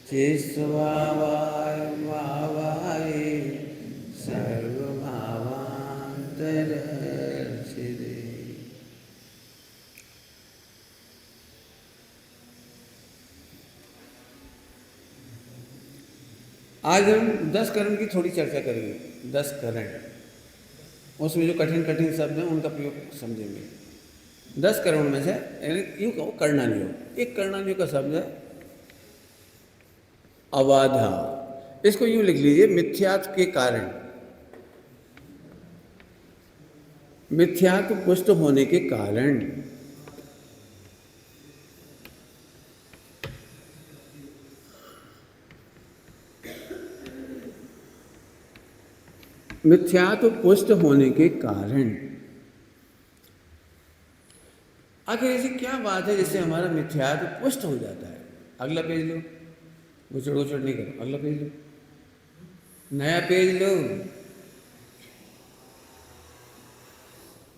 चिस्वभावाय भावाय सर्वभावान्तरर्चिते। आज हम 10 करण की थोड़ी चर्चा करेंगे। 10 करण, उसमें जो कठिन कठिन शब्द हैं उनका प्रयोग समझेंगे। 10 करण में से यूँ कहो कर्णानियोग। एक कर्णानियोग का शब्द है अबाधा। इसको यूँ लिख लीजिए, मिथ्यात्व के कारण, मिथ्यात्व पुष्ट होने के कारण। मिथ्यात्व पुष्ट होने के कारण। आखिर ऐसी क्या बात है जिससे हमारा मिथ्यात्व पुष्ट हो जाता है? अगला पेज लो, गुचड़ गुचड़ नहीं करो, अगला पेज लो, नया पेज लो,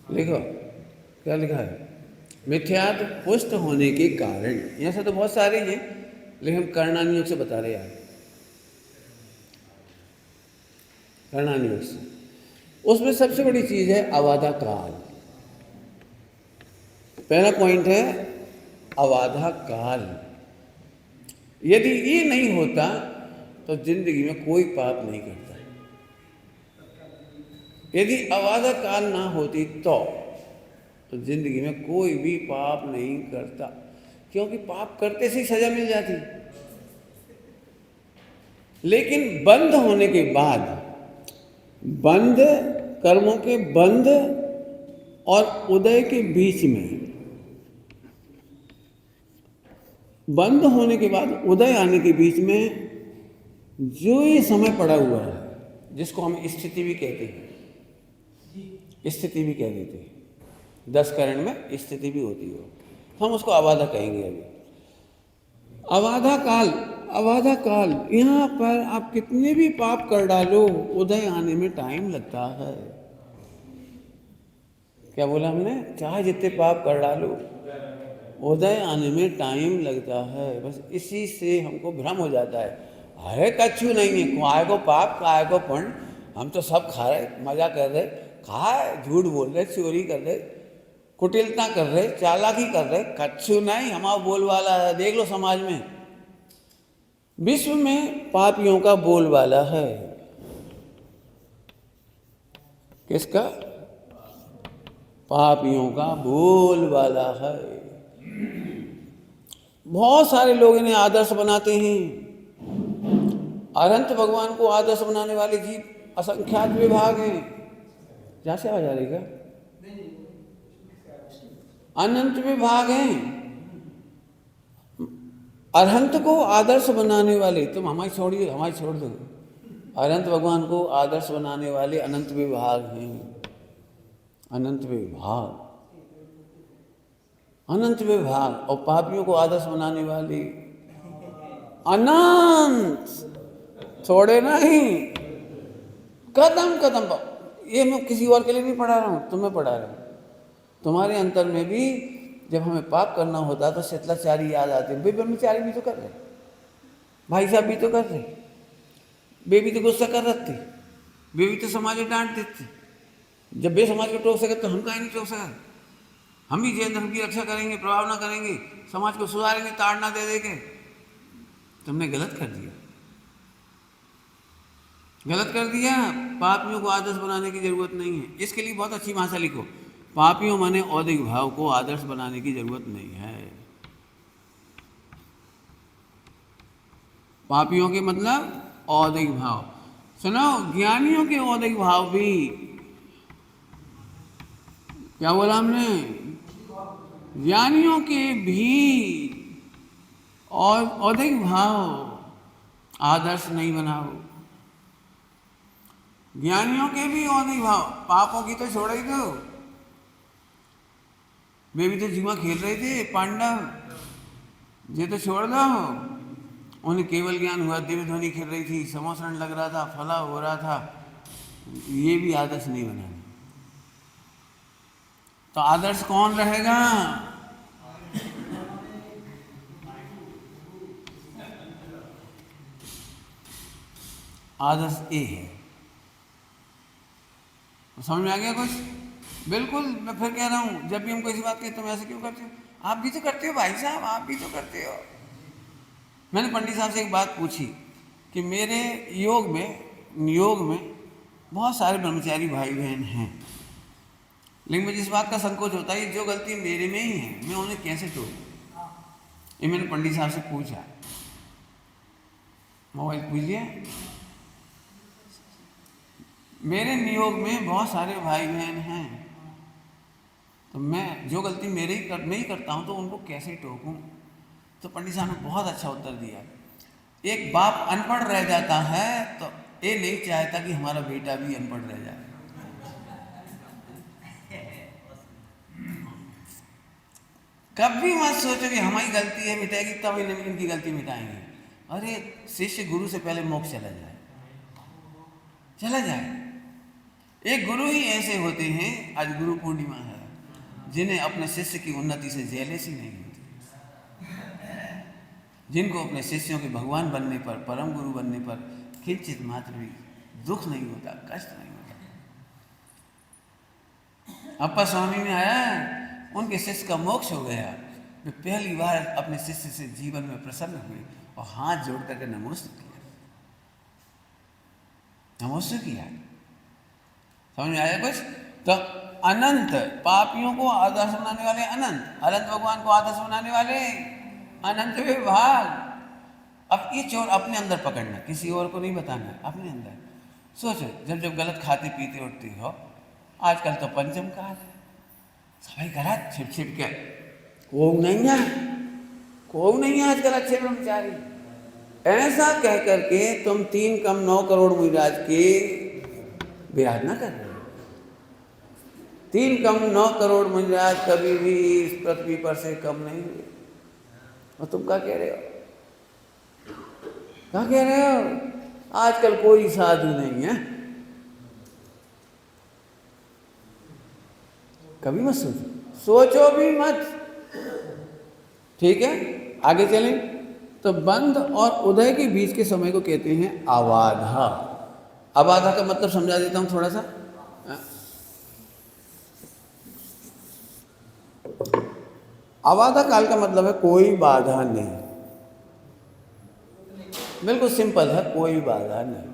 लिखो क्या लिखा है? मिथ्यात्व पुष्ट होने के कारण। ऐसे तो बहुत सारे हैं, लेकिन हम कर्णानियोग से बता रहे हैं। कर्णानियोग से उसमें सबसे बड़ी चीज है अबाधा काल। पहला पॉइंट है अबाधा काल। यदि ये नहीं होता तो जिंदगी में कोई पाप नहीं करता। यदि अबाधा काल ना होती तो जिंदगी में कोई भी पाप नहीं करता, क्योंकि पाप करते से ही सजा मिल जाती। लेकिन बंद होने के बाद, बंद कर्मों के बंद और उदय के बीच में, बंद होने के बाद उदय आने के बीच में जो ये समय पड़ा हुआ है, जिसको हम स्थिति भी कहते हैं, स्थिति भी कह देते हैं, 10 करण में स्थिति भी होती हो, हम उसको अबाधा कहेंगे। अभी अबाधा काल, अबाधा काल, यहाँ पर आप कितने भी पाप कर डालो, उदय आने में टाइम लगता है। क्या बोला हमने? चाहे जितने पाप कर डालो, उदय आने में टाइम लगता है। बस इसी से हमको भ्रम हो जाता है, अरे कछु नहीं है, काय को पाप काय को पुण्य, हम तो सब खा रहे, मजा कर रहे, खाए, झूठ बोल रहे, चोरी कर रहे, कुटिलता कर रहे, चालाकी कर रहे, कछु नहीं, हमारा बोलबाला है। देख लो समाज में, विश्व में पापियों का बोलबाला है। किसका? पापियों का बोलबाला है। बहुत सारे लोग इन्हें आदर्श बनाते हैं। अनंत भगवान को आदर्श बनाने वाले जीव असंख्यात विभाग हैं। जहाँ से आवाज आ रही है? अनंत विभाग हैं। अरहंत को आदर्श बनाने वाले, तुम हमारी छोड़िए, हमारी छोड़ दो, अनंत भगवान को आदर्श बनाने वाले अनंत विभाग हैं। अनंत विभाग, अनंत विभाग, और पापियों को आदर्श बनाने वाले अनंत, थोड़े नहीं, कदम कदम। ये मैं किसी और के लिए नहीं पढ़ा रहा हूँ, तुम्हें पढ़ा रहा हूँ। तुम्हारे अंतर में भी जब हमें पाप करना होता तो शीतलाचारी याद आते हैं। ब्रह्मचारी भी तो कर रहे, भाई साहब भी तो कर रहे, वे भी तो गुस्सा कर रहे थे, वे भी तो समाज में डांट देते। जब वे समाज को टोक सके तो हम काहे नहीं टोक सके? हम भी जैन धर्म की रक्षा करेंगे, प्रभाव ना करेंगे, समाज को सुधारेंगे, ताड़ना दे देंगे। तुमने गलत कर दिया, गलत कर दिया। पापियों को आदर्श बनाने की जरूरत नहीं है। इसके लिए बहुत अच्छी भाषा लिखो, पापियों माने औदिक भाव को आदर्श बनाने की जरूरत नहीं है। पापियों के मतलब औदिक भाव। सुनो, ज्ञानियों के औदिक भाव भी, क्या बोला हमने? ज्ञानियों के भी और औदिक भाव आदर्श नहीं बनाओ। ज्ञानियों के भी औदिक भाव, पापों की तो छोड़ ही दो, वे भी तो जुआ खेल रहे थे पांडव, ये तो छोड़ दो। उन्हें केवल ज्ञान हुआ, दिव्य ध्वनि खेल रही थी, समोसरण लग रहा था, फला हो रहा था, ये भी आदर्श नहीं बनाना। तो आदर्श कौन रहेगा? आदर्श ए है। तो समझ में आ गया कुछ? बिल्कुल। मैं फिर कह रहा हूँ, जब भी हम किसी बात कहते तुम ऐसे क्यों करते हो, आप भी तो करते हो भाई साहब, आप भी तो करते हो। मैंने पंडित साहब से एक बात पूछी कि मेरे योग में बहुत सारे ब्रह्मचारी भाई बहन हैं, लेकिन मुझे इस बात का संकोच होता है कि जो गलती मेरे में ही है मैं उन्हें कैसे टोकूं। ये मैंने पंडित साहब से पूछा, मोबाइल पूछिए। मेरे नियोग में बहुत सारे भाई बहन हैं, तो मैं जो गलती मैं ही करता हूँ तो उनको कैसे टोकूं। तो पंडित साहब ने बहुत अच्छा उत्तर दिया। एक बाप अनपढ़ रह जाता है तो ये नहीं चाहता कि हमारा बेटा भी अनपढ़ रह जाए। कभी मत सोचो कि हमारी गलती है मिटाएगी तब इनकी गलती मिटाएंगे। अरे शिष्य गुरु से पहले मोक्ष चला जाए। एक गुरु ही ऐसे होते हैं, आज गुरु पूर्णिमा है, जिन्हें अपने शिष्य की उन्नति से जेलसी नहीं होती, जिनको अपने शिष्यों के भगवान बनने पर, परम गुरु बनने पर किंचित मात्र भी दुख नहीं होता, कष्ट नहीं होता। अप्पा स्वामी में आया, उनके शिष्य का मोक्ष हो गया। वे पहली बार अपने शिष्य से जीवन में प्रसन्न हुए और हाथ जोड़ करके नमोस्तु किया। समझ में आया कुछ? तो अनंत पापियों को आदर्श बनाने वाले अनंत भगवान को आदर्श बनाने वाले अनंत विभाग। अब ये चोर अपने अंदर पकड़ना, किसी और को नहीं बताना, अपने अंदर सोचो। जब गलत खाते पीते उठती हो, आजकल तो पंचम काल है, सभी करा छिप के, को नहीं है आजकल अच्छे ब्रह्मचारी। ऐसा कह करके तुम 3 कम 9 करोड़ मुनिराज के विराज ना कर रहे हो। 3 कम 9 करोड़ मुनिराज कभी भी इस पृथ्वी पर से कम नहीं हुए। और तुम क्या कह रहे हो? आजकल कोई साधु नहीं है। कभी मत सोचो भी मत। ठीक है, आगे चलें। तो बंध और उदय के बीच के समय को कहते हैं अवाधा। अवाधा का मतलब समझा देता हूं थोड़ा सा। अवाधा काल का मतलब है कोई बाधा नहीं। बिल्कुल सिंपल है, कोई बाधा नहीं।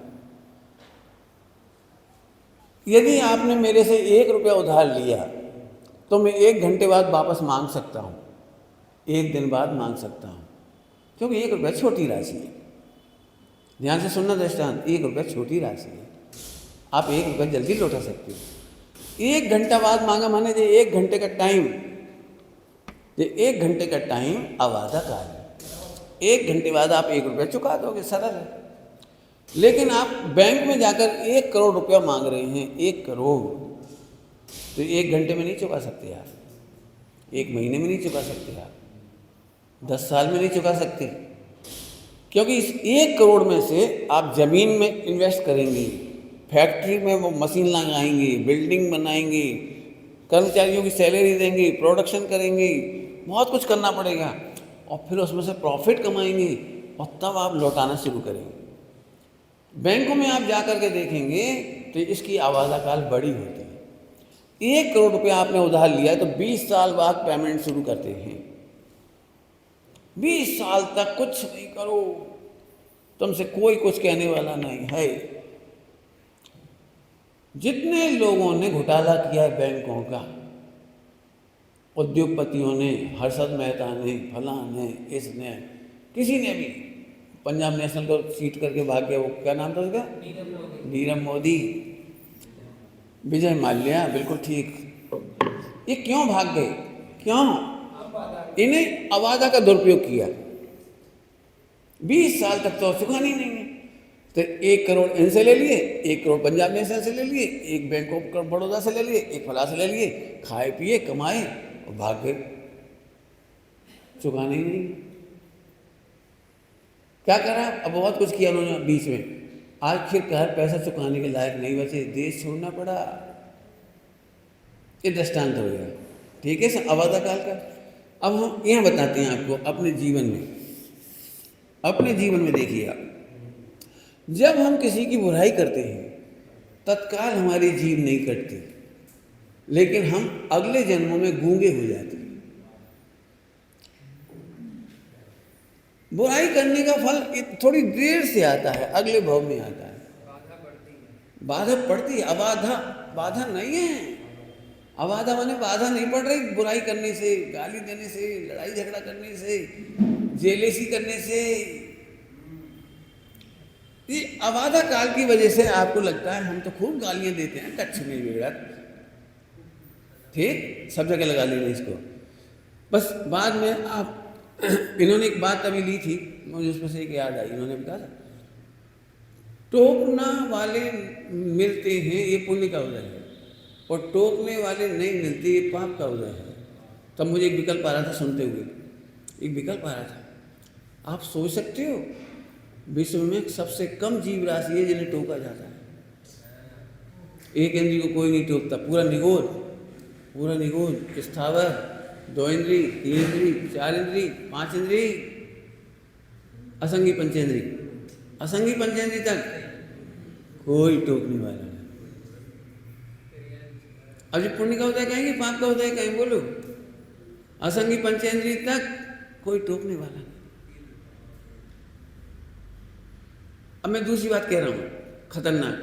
यदि आपने मेरे से 1 रुपया उधार लिया तो मैं 1 घंटे बाद वापस मांग सकता हूं, 1 दिन बाद मांग सकता हूं, क्योंकि 1 रुपया छोटी राशि है। ध्यान से सुनना दृष्टांत, 1 रुपया छोटी राशि है, आप 1 रुपया जल्दी लौटा सकते हो। 1 घंटा बाद मांगा माने जो 1 घंटे का टाइम, ये 1 घंटे का टाइम अवाधा काल है। 1 घंटे बाद आप 1 रुपया चुका दोगे, सरल है। लेकिन आप बैंक में जाकर 1 करोड़ रुपया मांग रहे हैं, 1 करोड़, तो 1 घंटे में नहीं चुका सकते आप, 1 महीने में नहीं चुका सकते आप, 10 साल में नहीं चुका सकते, क्योंकि इस 1 करोड़ में से आप जमीन में इन्वेस्ट करेंगे, फैक्ट्री में वो मशीन लगाएंगे, बिल्डिंग बनाएंगे, कर्मचारियों की सैलरी देंगे, प्रोडक्शन करेंगे, बहुत कुछ करना पड़ेगा, और फिर उसमें से प्रॉफिट कमाएंगे, और तब आप लौटाना शुरू करेंगे। बैंकों में आप जा कर के देखेंगे तो इसकी आवाज़ा काल बड़ी होती है। 1 करोड़ रुपया आपने उधार लिया है तो 20 साल बाद पेमेंट शुरू करते हैं। 20 साल तक कुछ नहीं करो, तुमसे कोई कुछ कहने वाला नहीं है। जितने लोगों ने घोटाला किया है बैंकों का, उद्योगपतियों ने, हर्षद मेहता ने, फलां ने, इसने, किसी ने भी, पंजाब नेशनल को सीट करके भाग गया, वो क्या नाम था उसका, नीरव मोदी, विजय माल्या, बिल्कुल ठीक। ये क्यों भाग गए? क्यों? इन्हें अवादा का दुरुपयोग किया। 20 साल तक तो चुकानी नहीं है, तो 1 करोड़ इनसे ले लिए, 1 करोड़ पंजाब नेशनल से ले लिए, 1 बैंक ऑफ बड़ौदा से ले लिए, 1 फला से ले लिए, खाए पिए कमाए और भाग गए, चुकाने ही नहीं। क्या करा? अब बहुत कुछ किया उन्होंने बीच में, आखिरकार पैसा चुकाने के लायक नहीं बचे, देश छोड़ना पड़ा। ये दृष्टांत हो गया, ठीक है, अवादा काल का। अब हम यह बताते हैं आपको अपने जीवन में देखिए आप, जब हम किसी की बुराई करते हैं तत्काल हमारी जीभ नहीं कटती, लेकिन हम अगले जन्मों में गूंगे हो जाते हैं। बुराई करने का फल थोड़ी देर से आता है, अगले भाव में आता है। बाधा पड़ती है, अबाधा बाधा नहीं है। अबाधा माने बाधा नहीं पड़ रही बुराई करने से, गाली देने से, लड़ाई झगड़ा करने से, जेलेसी करने से। ये अबाधा काल की वजह से आपको लगता है हम तो खूब गालियां देते हैं, कच्छ नहीं बिगड़ा, ठीक, सब जगह लगा लेना इसको। बस बाद में आप इन्होंने एक बात अभी ली थी, मुझे उसमें से एक याद आई। इन्होंने कहा था टोकना वाले मिलते हैं ये पुण्य का उदय है, और टोकने वाले नहीं मिलते ये पाप का उदय है। तब मुझे एक विकल्प आ रहा था सुनते हुए, एक विकल्प आ रहा था, आप सोच सकते हो विश्व में सबसे कम जीव राशि है जिन्हें टोका जाता है। एक इंद्री को कोई नहीं टोकता, पूरा निगोद स्थावर, 2 इंद्री, 3 इंद्री, 4 इंद्री, 5 इंद्री, असंगी पंचेंद्री, असंगी पंचेंद्री तक कोई टोकने वाला नहीं। अब ये पुण्य का उदय कहेंगे, पाप का उदय कहेंगे, बोलो। असंगी पंचेंद्री तक कोई टोकने वाला नहीं। अब मैं दूसरी बात कह रहा हूं, खतरनाक,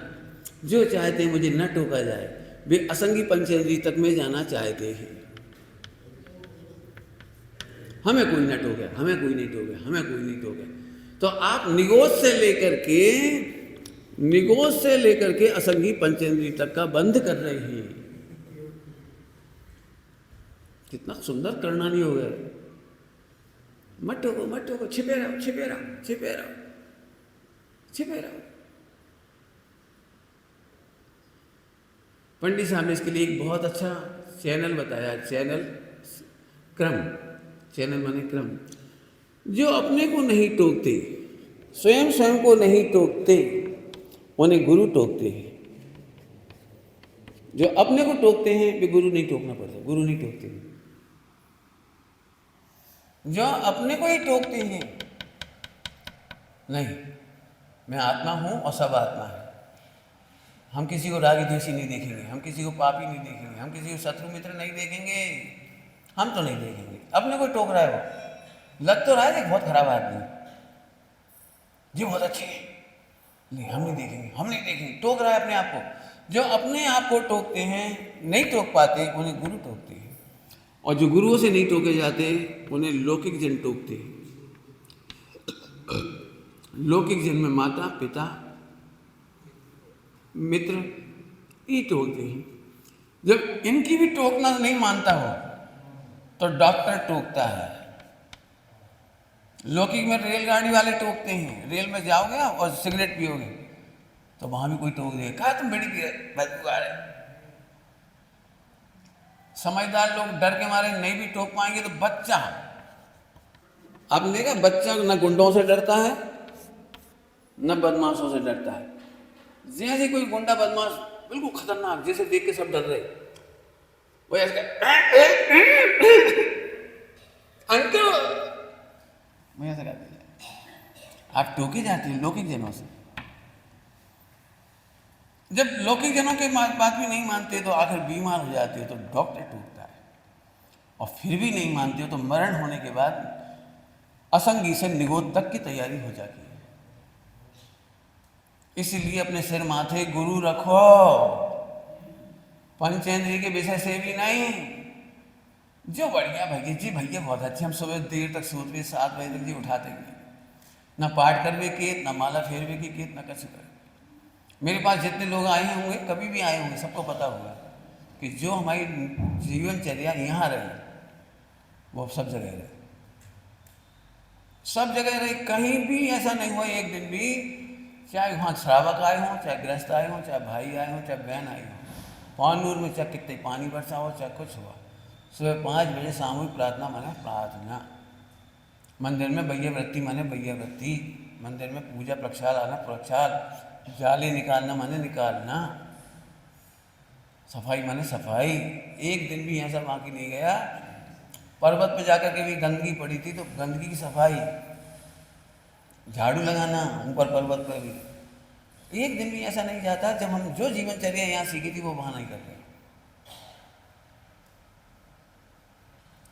जो चाहते हैं मुझे न टोका जाए वे असंगी पंचेंद्री तक में जाना चाहते हैं। हमें कोई न टोके, हमें कोई नहीं टोके, हमें कोई नहीं टोके। तो आप निगोद से लेकर के असंगी पंचेंद्री तक का बंद कर रहे हैं। कितना सुंदर करणानी हो गया। मत टोको, छिपे रहो। पंडित साहब ने इसके लिए एक बहुत अच्छा चैनल बताया, चैनल माने क्रम। जो अपने को नहीं टोकते, स्वयं को नहीं टोकते, उन्हें गुरु टोकते हैं। जो अपने को टोकते हैं वे गुरु नहीं टोकना पड़ता, गुरु नहीं टोकते हैं। जो अपने को ही टोकते हैं, नहीं मैं आत्मा हूं और सब आत्मा है, हम किसी को रागी द्वेषी नहीं देखेंगे, हम किसी को पापी नहीं देखेंगे, हम किसी को शत्रु मित्र नहीं देखेंगे, हम तो नहीं देखेंगे। अपने को टोक रहा है, वो लग तो रहा है बहुत खराब आदमी जी, बहुत अच्छे है, नहीं हम नहीं देखेंगे, टोक रहा है अपने आप को। जो अपने आप को टोकते हैं, नहीं टोक पाते, उन्हें गुरु टोकते हैं। और जो गुरुओं से नहीं टोके जाते उन्हें लौकिक जन टोकते हैं। लौकिक जन में माता पिता मित्र ये टोकते हैं। जब इनकी भी टोकना नहीं मानता हो तो डॉक्टर टोकता है। लौकिक में रेलगाड़ी वाले टोकते हैं, रेल में जाओगे और सिगरेट पियोगे तो वहां भी कोई टोक देगा, कहा तुम बीड़ी पी रहे, बदबू आ रहे। समझदार लोग डर के मारे नहीं भी टोक पाएंगे तो बच्चा, आपने देखा बच्चा न गुंडों से डरता है न बदमाशों से डरता है। जैसे कोई गुंडा बदमाश बिल्कुल खतरनाक, जैसे देख के सब डर रहे, वो ऐसे अंकल मैं ऐसा कहते हैं। आप टोके जाते हैं लौकिक जनों से। जब लौकिक जनों के बात भी नहीं मानते तो आखिर बीमार हो जाते हो तो डॉक्टर टोकता है, और फिर भी नहीं मानते हो तो मरण होने के बाद असंगी से निगोद तक की तैयारी हो जाती है। इसलिए अपने सिर माथे गुरु रखो, पंचेंद्रिय के विषय से भी नहीं। जो बढ़िया भैया जी, भैया बहुत अच्छे, हम सुबह देर तक सोते 7 बजे तक जी उठाते हैं, ना पाठ करवे केत, ना माला फेरवे की केत, ना कछ कर। मेरे पास जितने लोग आए होंगे, कभी भी आए होंगे, सबको पता होगा कि जो हमारी जीवनचर्या यहाँ रही वो सब जगह रहे, सब जगह रहे। कहीं भी ऐसा नहीं हुआ एक दिन भी, चाहे वहाँ श्रावक आए हों, चाहे गृहस्थ आए हों, चाहे भाई आए हों, चाहे बहन आई हो, पानूर में चाहे कितने पानी बरसा हो, चाहे कुछ हुआ, सुबह 5 बजे सामूहिक प्रार्थना माने प्रार्थना, मंदिर में बैया वृत्ति माने बैया वृत्ति, मंदिर में पूजा प्रक्षाल आना प्रक्षाल, जाले निकालना माने निकालना, सफाई माने सफाई। एक दिन भी ऐसा बाकी नहीं गया। पर्वत पे जाकर के भी गंदगी पड़ी थी तो गंदगी की सफाई, झाड़ू लगाना ऊपर पर्वत पर भी, एक दिन भी ऐसा नहीं जाता जब हम जो जीवनचर्या यहाँ सीखी थी वो वहां नहीं करते।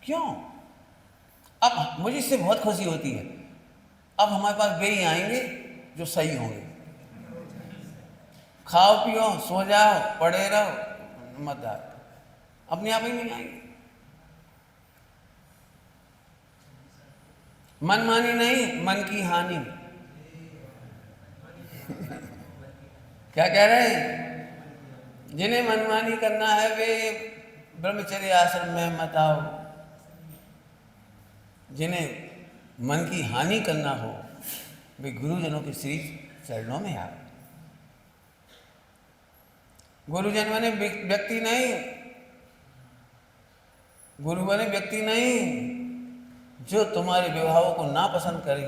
क्यों? अब मुझे इससे बहुत खुशी होती है, अब हमारे पास वे ही आएंगे जो सही होंगे। खाओ पियो सो जाओ पड़े रहो मत आओ, अपने आप ही नहीं आएंगे। मनमानी नहीं, मन की हानि। क्या कह रहे हैं? जिन्हें मनमानी करना है वे ब्रह्मचर्य आश्रम में मत आओ, जिन्हें मन की हानि करना हो वे गुरुजनों के श्री चरणों में आओ। गुरुजन बने व्यक्ति नहीं, गुरु बने व्यक्ति नहीं, जो तुम्हारे व्यवहारों को ना पसंद करे,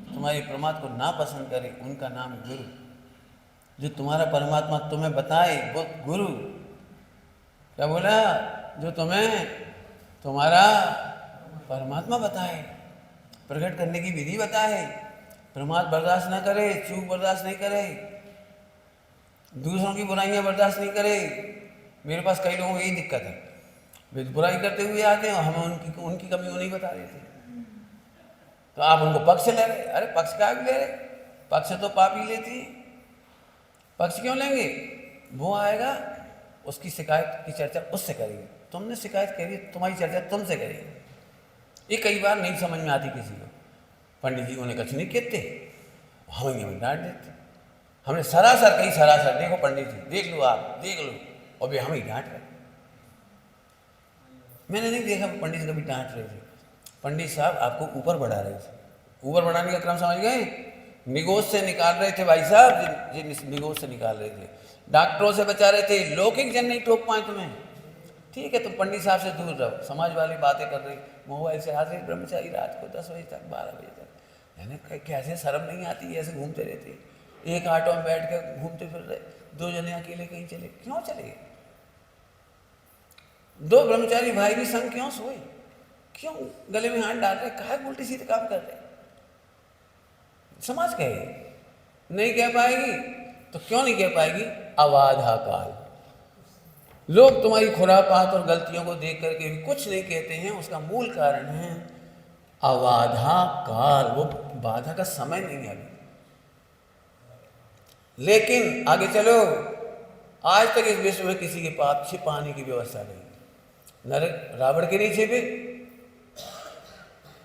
तुम्हारे प्रमाद को ना पसंद करे, उनका नाम गुरु। जो तुम्हारा परमात्मा तुम्हें बताए वो गुरु। क्या बोला? जो तुम्हें तुम्हारा परमात्मा बताए, प्रकट करने की विधि बताए, प्रमाद बर्दाश्त ना करे, चूक बर्दाश्त नहीं करे, दूसरों की बुराइयां बर्दाश्त नहीं करे। मेरे पास कई लोगों को यही दिक्कत है, वे बुराई करते हुए आते हैं, हमें उनकी कमी वो नहीं बता देते, तो आप उनको पक्ष ले रहे। अरे पक्ष क्या ले रहे? पक्ष तो पापी लेती है, पक्ष क्यों लेंगे? वो आएगा उसकी शिकायत की चर्चा उससे करेगी, तुमने शिकायत करी तुम्हारी चर्चा तुमसे करेगी। ये कई बार नहीं समझ में आती किसी को। पंडित जी उन्हें कुछ नहीं कहते, हमें डांट देते। हमने सरासर कही सरासर, देखो पंडित जी देख लो, आप देख लो, और वे हमें डांट रहे। मैंने नहीं देखा पंडित कभी डांट रहे थे। पंडित साहब आपको ऊपर बढ़ा रहे थे, ऊपर बढ़ाने का क्रम समझ गए? निगोज से निकाल रहे थे भाई साहब, जी निगोज से निकाल रहे थे, डॉक्टरों से बचा रहे थे, लौकिक जन नहीं टोक पाए तुम्हें। ठीक है, तुम पंडित साहब से दूर रहो, समाज वाली बातें कर रहे, मोबाइल से हाथ रहे ब्रह्मचारी रात को 10 बजे तक 12 बजे तक। यानी कैसे शर्म नहीं आती, ऐसे घूमते रहते, एक ऑटो में बैठ कर घूमते फिर रहे, 2 जने अकेले कहीं चले, क्यों चले? 2 ब्रह्मचारी भाई भी संग क्यों सोए? क्यों गले में हाथ डाल रहे? कहा उल्टी सीधे काम कर रहे? समाज कहे नहीं कह पाएगी तो क्यों नहीं कह पाएगी? अबाधा काल। लोग तुम्हारी खुरापात और गलतियों को देख करके भी कुछ नहीं कहते हैं, उसका मूल कारण है अबाधा काल। वो बाधा का समय नहीं है अभी। लेकिन आगे चलो, आज तक इस विश्व में किसी के पाप छिपाने की व्यवस्था नहीं। नरक रावण के नहीं छिपे।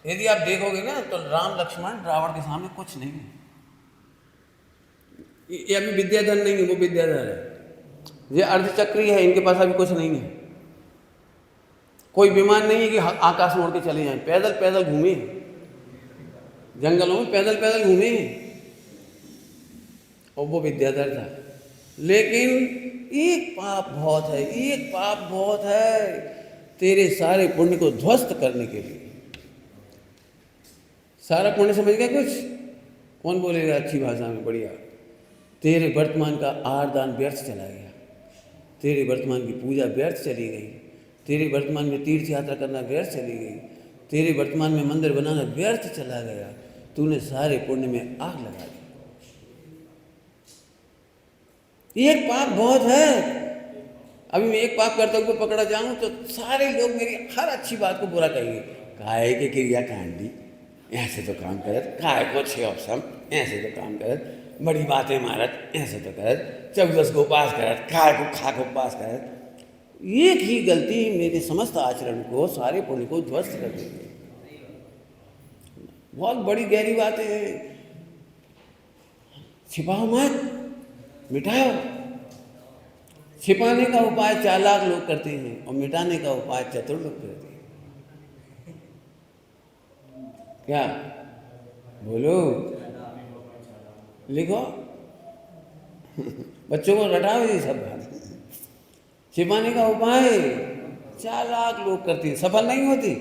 यदि आप देखोगे ना तो राम लक्ष्मण रावण के सामने कुछ नहीं है। ये अभी विद्याधर नहीं है, वो विद्याधर है। ये अर्धचक्री है, इनके पास अभी कुछ नहीं है। कोई विमान नहीं है कि आकाश में उड़ के चले जाएं, पैदल पैदल घूमे, जंगलों में पैदल पैदल घूमे, और वो विद्याधर था। लेकिन एक पाप बहुत है, एक पाप बहुत है तेरे सारे पुण्य को ध्वस्त करने के लिए। सारा पुण्य समझ गया कुछ? कौन बोलेगा अच्छी भाषा में? बढ़िया। तेरे वर्तमान का आरदान व्यर्थ चला गया, तेरे वर्तमान की पूजा व्यर्थ चली गई, तेरे वर्तमान में तीर्थ यात्रा करना व्यर्थ चली गई, तेरे वर्तमान में मंदिर बनाना व्यर्थ चला गया। तूने सारे पुण्य में आग लगा दी। एक पाप बहुत है। अभी मैं एक पाप करते हुए पकड़ा जाऊं तो सारे लोग मेरी हर अच्छी बात को बुरा कहेंगे। काहे के क्रिया कांडी, ऐसे तो काम करत, काय को छे अवसम, ऐसे तो काम करत, बड़ी बातें मारत, ऐसे तो करत, 14 को उपास करत, काय को खा को उपास करत। एक ही गलती मेरे समस्त आचरण को, सारे पुण्य को ध्वस्त कर देगी। बहुत बड़ी गहरी बातें हैं। छिपाओ मत, मिटाओ। छिपाने का उपाय चालाक लोग करते हैं और मिटाने का उपाय चतुर लोग करते हैं। क्या बोलो? लिखो बच्चों को रटाओ ये सब बात। छिपाने का उपाय चालाक लोग करते हैं, सफल नहीं होती,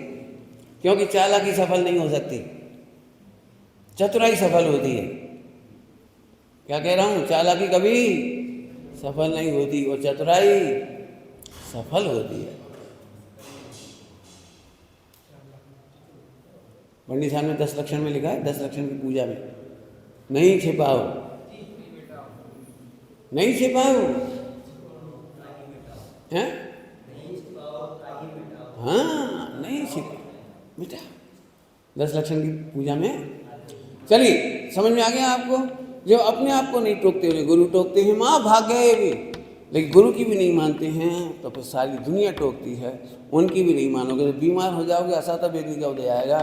क्योंकि चालाकी सफल नहीं हो सकती, चतुराई सफल होती है। क्या कह रहा हूं? चालाकी कभी सफल नहीं होती और चतुराई सफल होती है। पंडित साहब ने 10 लक्षण में लिखा है, 10 लक्षण की पूजा में नहीं छिपाओ। नहीं छिपाओ, हैं? हाँ, नहीं छिपा बेटा। 10 लक्षण की पूजा में चलिए समझ में आ गया आपको। जब अपने आप को नहीं टोकते हुए गुरु टोकते हैं, माँ भाग गए भी, लेकिन गुरु की भी नहीं मानते हैं तो फिर सारी दुनिया टोकती है, उनकी भी नहीं मानोगे तो बीमार हो जाओगे, असाता बेदी का उदय आएगा।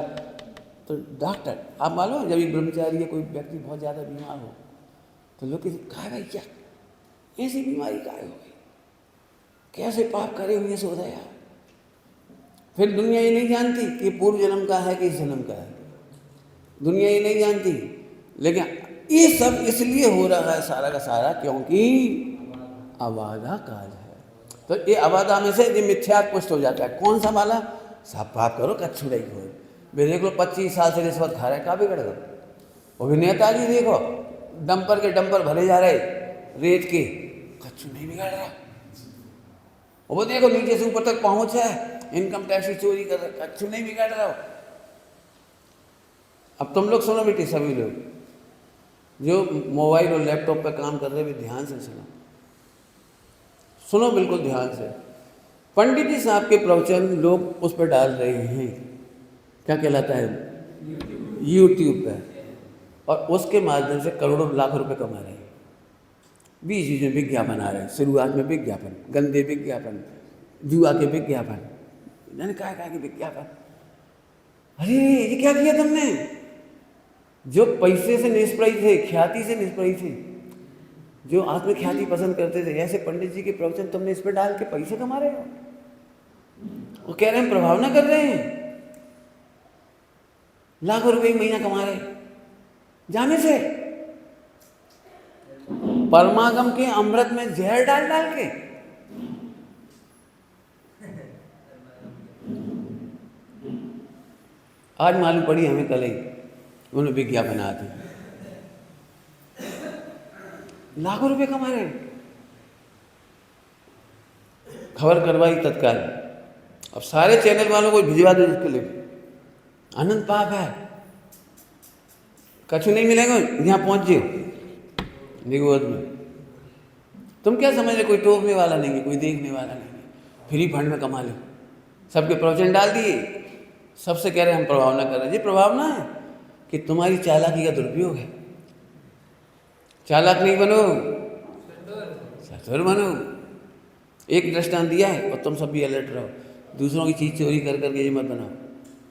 तो डॉक्टर, आप मालूम जब ये ब्रह्मचारी या कोई व्यक्ति बहुत ज़्यादा बीमार हो तो लोग कहा भाई क्या ऐसी बीमारी काहे हो गई, कैसे पाप करे हुए से उदय आया। फिर दुनिया ये नहीं जानती कि पूर्व जन्म का है कि इस जन्म का है, दुनिया ये नहीं जानती। लेकिन ये सब इसलिए हो रहा है सारा का सारा क्योंकि अबाधा काल है। तो ये अबाधा में से ये मिथ्यात्व पुष्ट हो जाता है। कौन सा वाला? सब पाप करो कच्छू नहीं हो। वे देख लो 25 साल से रिश्वत खा रहे, कहाँ बिगड़ गए। और नेताजी देखो डंपर के डंपर भरे जा रहे रेत के, कच्छू नहीं बिगड़ रहा। और वो देखो नीचे से ऊपर तक पहुंच है, इनकम टैक्स की चोरी कर रहे, कच्छू नहीं बिगड़ रहा हो। अब तुम लोग सुनो बेटी, सभी लोग जो मोबाइल और लैपटॉप पे काम कर रहे हैं ध्यान से सुनो, सुनो बिल्कुल ध्यान से। पंडित जी साहब के प्रवचन लोग उस पर डाल रहे हैं, क्या कहलाता है, यूट्यूब पे, और उसके माध्यम से करोड़ों लाख रुपए कमा रहे हैं। बीच बीच में विज्ञापन आ रहे हैं, शुरुआत में विज्ञापन, गंदे विज्ञापन, जुआ के विज्ञापन, मैंने कहा कि विज्ञापन। अरे ये क्या किया तुमने? जो पैसे से निष्प्रय थे, ख्याति से निष्प्रय थे, जो आत्म ख्याति पसंद करते थे, ऐसे पंडित जी के प्रवचन तुमने इस पर डाल के पैसे कमा रहे हो। वो कह रहे हैं प्रभाव ना कर रहे हैं, लाखों रुपए महीना कमा रहे जाने से, परमागम के अमृत में जहर डाल डाल के। आज मालूम पड़ी हमें कल ही, उन्होंने विज्ञापन आते लाखों रुपए कमा रहे। खबर करवाई तत्काल, अब सारे चैनल वालों को भिजवा दो इसके लिए, आनंद पाप है, कछु नहीं मिलेगा, यहाँ पहुंच जाओ निगोद में। तुम क्या समझ रहे, कोई टोकने वाला नहीं है, कोई देखने वाला नहीं है, फ्री फंड में कमा ले। सबके प्रवचन डाल दिए, सबसे कह रहे हम प्रभाव ना कर रहे। जी प्रभाव ना है कि तुम्हारी चालाकी का दुरुपयोग है। चालाक नहीं बनो, चतुर बनो। एक दृष्टांत दिया है और तुम सब भी अलर्ट रहो। दूसरों की चीज़ चोरी कर करके ये मत बनाओ,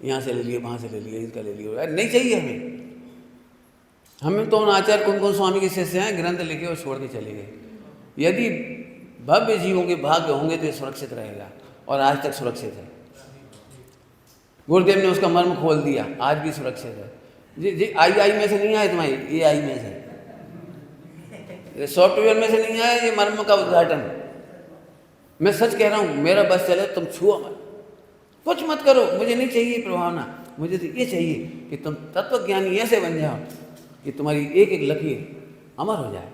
यहाँ से ले लिए, वहाँ से ले लिए, इसका ले लिए, नहीं चाहिए हमें। हमें तो उन आचार्य कुमकुम स्वामी के शिष्य हैं, ग्रंथ लिखे और छोड़ के चले गए। यदि भव्य जीवों के भाग्य होंगे तो ये सुरक्षित रहेगा, और आज तक सुरक्षित है। गुरुदेव ने उसका मर्म खोल दिया, आज भी सुरक्षित है। जी जी आई में से नहीं आए तुम्हारी, ये आई में से, ये सॉफ्टवेयर में से नहीं आया ये मर्म का उद्घाटन। मैं सच कह रहा हूँ, मेरा बस चले तुम छुओ मत, कुछ मत करो, मुझे नहीं चाहिए प्रभावना। मुझे तो ये चाहिए कि तुम तत्वज्ञानी ऐसे बन जाओ कि तुम्हारी एक एक लकीर अमर हो जाए।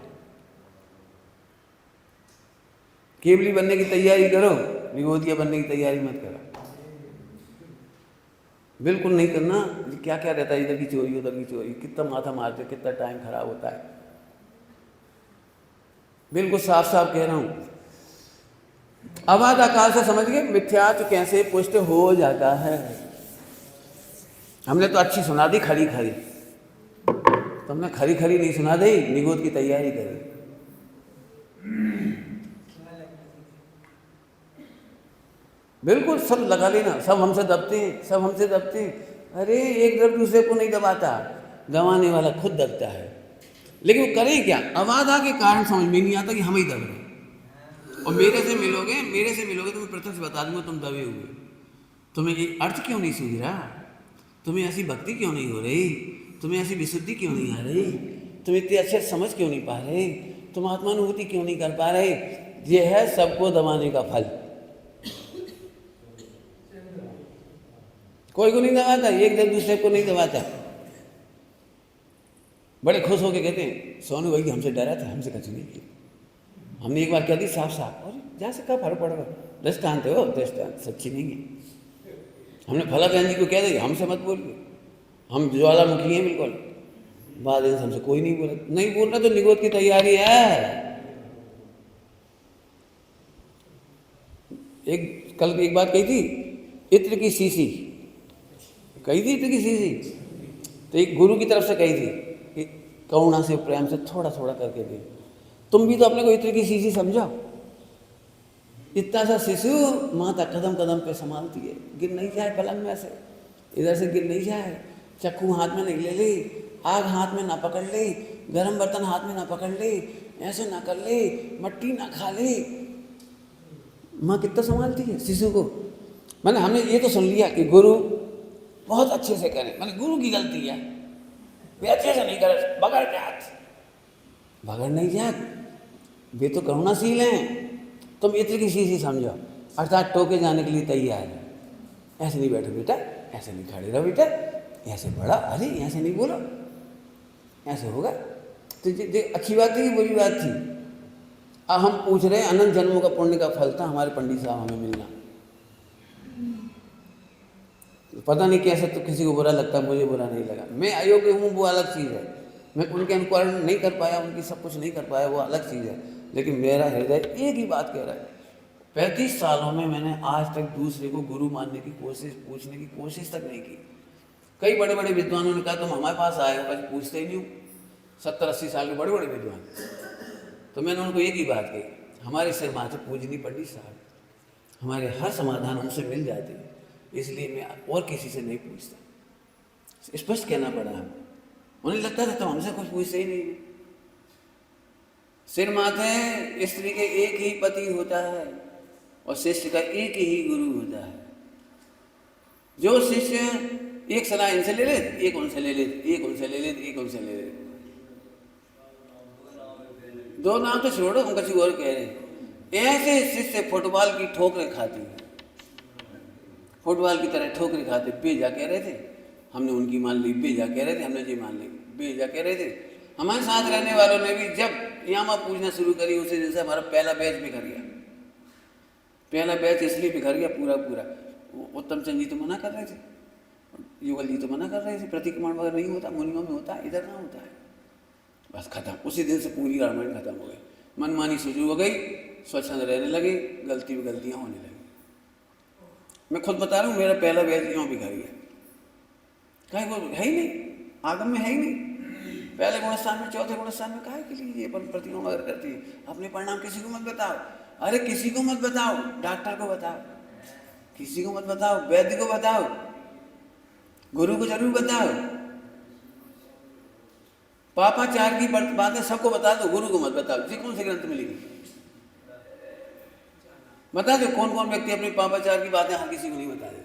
केवली बनने की तैयारी करो, विभूतिया बनने की तैयारी मत करो, बिल्कुल नहीं करना। क्या क्या रहता है, इधर की चोरी उधर की चोरी, कितना माथा मारते, कितना टाइम खराब होता है। बिल्कुल साफ साफ कह रहा हूं। अबाध आकाल से समझ गए मिथ्यात्व कैसे पुष्ट हो जाता है। हमने तो अच्छी सुना दी खरी खरी, तुमने खरी खरी नहीं सुना दी, निगोद की तैयारी करी। बिल्कुल सब लगा लेना, सब हमसे दबते हैं, सब हमसे दबते हैं। अरे एक दब दूसरे को नहीं दबाता, दबाने वाला खुद दबता है। लेकिन वो करें क्या, अबाधा के कारण समझ में नहीं आता कि हम ही दब रहे। और मेरे से मिलोगे तो मैं प्रत्यक्ष बता दूंगा तुम दबे हुए। तुम्हें ये अर्थ क्यों नहीं सूझ रहा, तुम्हें ऐसी भक्ति क्यों नहीं हो रही, तुम्हें ऐसी विशुद्धि क्यों नहीं आ रही, तुम इतने अच्छे समझ क्यों नहीं पा रहे, तुम आत्मानुभूति क्यों नहीं कर पा रहे। ये है सबको दबाने का फल। कोई को नहीं दबाता, एक दिन दूसरे को नहीं दबाता। बड़े खुश होके कहते हैं सोनू भाई हमसे डरा था, हमसे कुछ नहीं किया। हमने एक बार कह दी साफ साफ, और जहाँ से क्या फर्क पड़ेगा, दृष्टांत हो, दृष्टांत सच्ची नहीं है। हमने फला बहन जी को कह दिया हमसे मत बोलिए, हम ज्वालामुखी हैं बिल्कुल। बाद में हमसे कोई नहीं बोला, नहीं बोलना तो निगोद की तैयारी है। कल एक बात कही थी, इत्र की सीसी कही थी, इत्र की सीसी तो एक गुरु की तरफ से कही थी कि करुणा से प्रेम से थोड़ा थोड़ा करके दे। तुम भी तो अपने को इत्र की सीसी समझो। इतना सा शिशु माता कदम कदम पे संभालती है, गिर नहीं जाए पलंग में से, इधर से गिर नहीं जाए, चक्कू हाथ में नहीं ले ली, आग हाथ में ना पकड़ ली, गर्म बर्तन हाथ में ना पकड़ ली, ऐसे ना कर ली, मट्टी ना खा ली। माँ कितना संभालती है शिशु को। मैंने हमने ये तो सुन लिया कि गुरु बहुत अच्छे से करे, मैंने गुरु की गलती है, वे अच्छे से नहीं करे, बगड़ जात बगड़ नहीं जात, वे तो करुणाशील हैं। तुम इत्र की सीसी समझो, अर्थात टोके जाने के लिए तैयार है। ऐसे नहीं बैठो बेटा, ऐसे नहीं खड़े रहो बेटा, ऐसे बढ़ा, अरे ऐसे नहीं बोलो, ऐसे होगा तो अच्छी बात थी कि बुरी बात थी। अब हम पूछ रहे हैं, अनंत जन्मों का पुण्य का फल था हमारे पंडित साहब हमें मिलना। पता नहीं कैसे तो किसी को बुरा लगता, मुझे बुरा नहीं लगा। मैं अयोग्य हूँ वो अलग चीज़ है, मैं उनके अनुकरण नहीं कर पाया, उनकी सब कुछ नहीं कर पाया, वो अलग चीज़ है। लेकिन मेरा हृदय एक ही बात कह रहा है। 35 सालों में मैंने आज तक दूसरे को गुरु मानने की कोशिश, पूछने की कोशिश तक नहीं की। कई बड़े बड़े विद्वानों ने कहा तुम हमारे पास आए हो, बस पूछते ही नहीं हो। 70-80 साल के बड़े बड़े विद्वान, तो मैंने उनको एक ही बात कही, हमारे सिर माथे पूजनी पंडित साहब, हमारे हर समाधान उनसे मिल जाते हैं, इसलिए मैं और किसी से नहीं पूछता। स्पष्ट कहना पड़ा हमें। उन्हें लगता था तो हमसे कुछ पूछते ही नहीं। सिर माथे स्त्री के एक ही पति होता है और शिष्य का एक ही गुरु होता है। जो शिष्य एक सलाह इनसे ले ले, एक उनसे ले ले, एक उनसे ले ले, एक उनसे ले ले, दो नाम तो छोड़ो, हम किसी और कह रहे। ऐसे शिष्य फुटबॉल की ठोकरें खाती है, फुटबॉल की तरह ठोकरें खाते। बेजा कह रहे थे, हमने उनकी मान ली, बेजा कह रहे थे, हमने जी मान ली, बेजा कह रहे थे। हमारे साथ रहने वालों ने भी जब यामा पूछना शुरू करी, उसी दिन से हमारा पहला बैच बिखर गया। पहला बैच इसलिए बिखर गया पूरा पूरा, उत्तम चंद जी तो मना कर रहे थे, युगल जी तो मना कर रहे थे, प्रतिक्रमण वगैरह नहीं होता, मुनियों में होता है, इधर ना होता है। बस खत्म, उसी दिन से पूरी रामायण खत्म हो गई। मनमानी शुरू हो गई, स्वच्छंद रहने लगे, गलतियाँ होने लगी। मैं खुद बता रहा हूँ, मेरा पहला बैच यूँ बिखर गया। कहीं वो है ही नहीं, आगम में है ही नहीं। पहले गुणस्थान में, चौथे गुणस्थान में काहे के लिए ये प्रतिक्रमण वगैरह करती है। अपने परिणाम किसी को मत बताओ, अरे किसी को मत बताओ, डॉक्टर को बताओ, किसी को मत बताओ, वैद्य को बताओ, गुरु को जरूर बताओ। पापाचार की बातें सबको बता दो, गुरु को मत बताओ। जी कौन से ग्रंथ मिलेगी? बता दो कौन कौन व्यक्ति अपने पापाचार की बातें हर किसी को नहीं बताएंगे,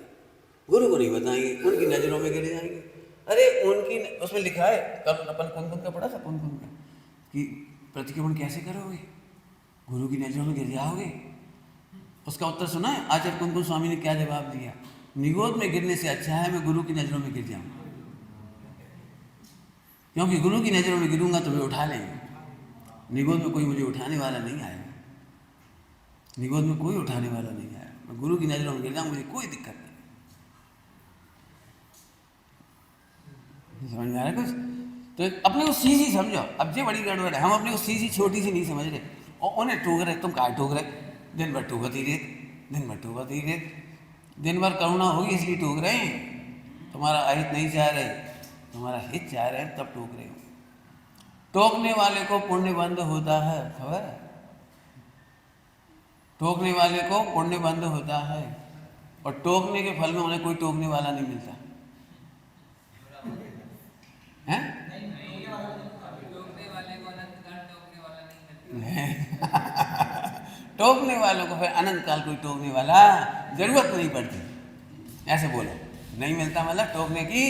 गुरु को नहीं बताएंगे, उनकी नजरों में गिर जाएंगे। अरे उनकी उसमें लिखा है, कल अपन कौन का पढ़ा था, कौन का कि प्रतिक्रमण कैसे करोगे, गुरु की नजरों में गिर जाओगे। उसका उत्तर सुना है आचार्य कुमकुम स्वामी ने क्या जवाब दिया? निगोद में गिरने से अच्छा है मैं गुरु की नजरों में गिर जाऊँ, क्योंकि गुरु की नजरों में गिरूंगा तो वे उठा लेंगे। निगोद में कोई मुझे उठाने वाला नहीं आया, निगोद में कोई उठाने वाला नहीं आया, मैं गुरु की नजरों में गिर जाऊँ, मुझे कोई दिक्कत नहीं। समझ में आ रहा है कुछ? तो अपने को सीधी समझो। अब ये बड़ी गड़बड़ है, हम अपने को सीधी छोटी सी नहीं समझ रहे और उन्हें ठोक रहे। तुम काय ठोक रहे? दिन भर ठोकती रहे, दिन भर ठोकती रहे, दिन भर करुणा होगी इसलिए ठोक रहे हैं। तुम्हारा अहित नहीं चाह रहे, तुम्हारा हित चाह रहे हैं, तब टोक रहे हो। टोकने वाले को पुण्य बंद होता है, खबर है? टोकने वाले को पुण्य बंद होता है और टोकने के फल में उन्हें कोई टोकने वाला नहीं मिलता है? टोकने वालों को फिर अनंत काल कोई टोकने वाला जरूरत नहीं पड़ती, ऐसे बोलो। नहीं मिलता मतलब टोकने की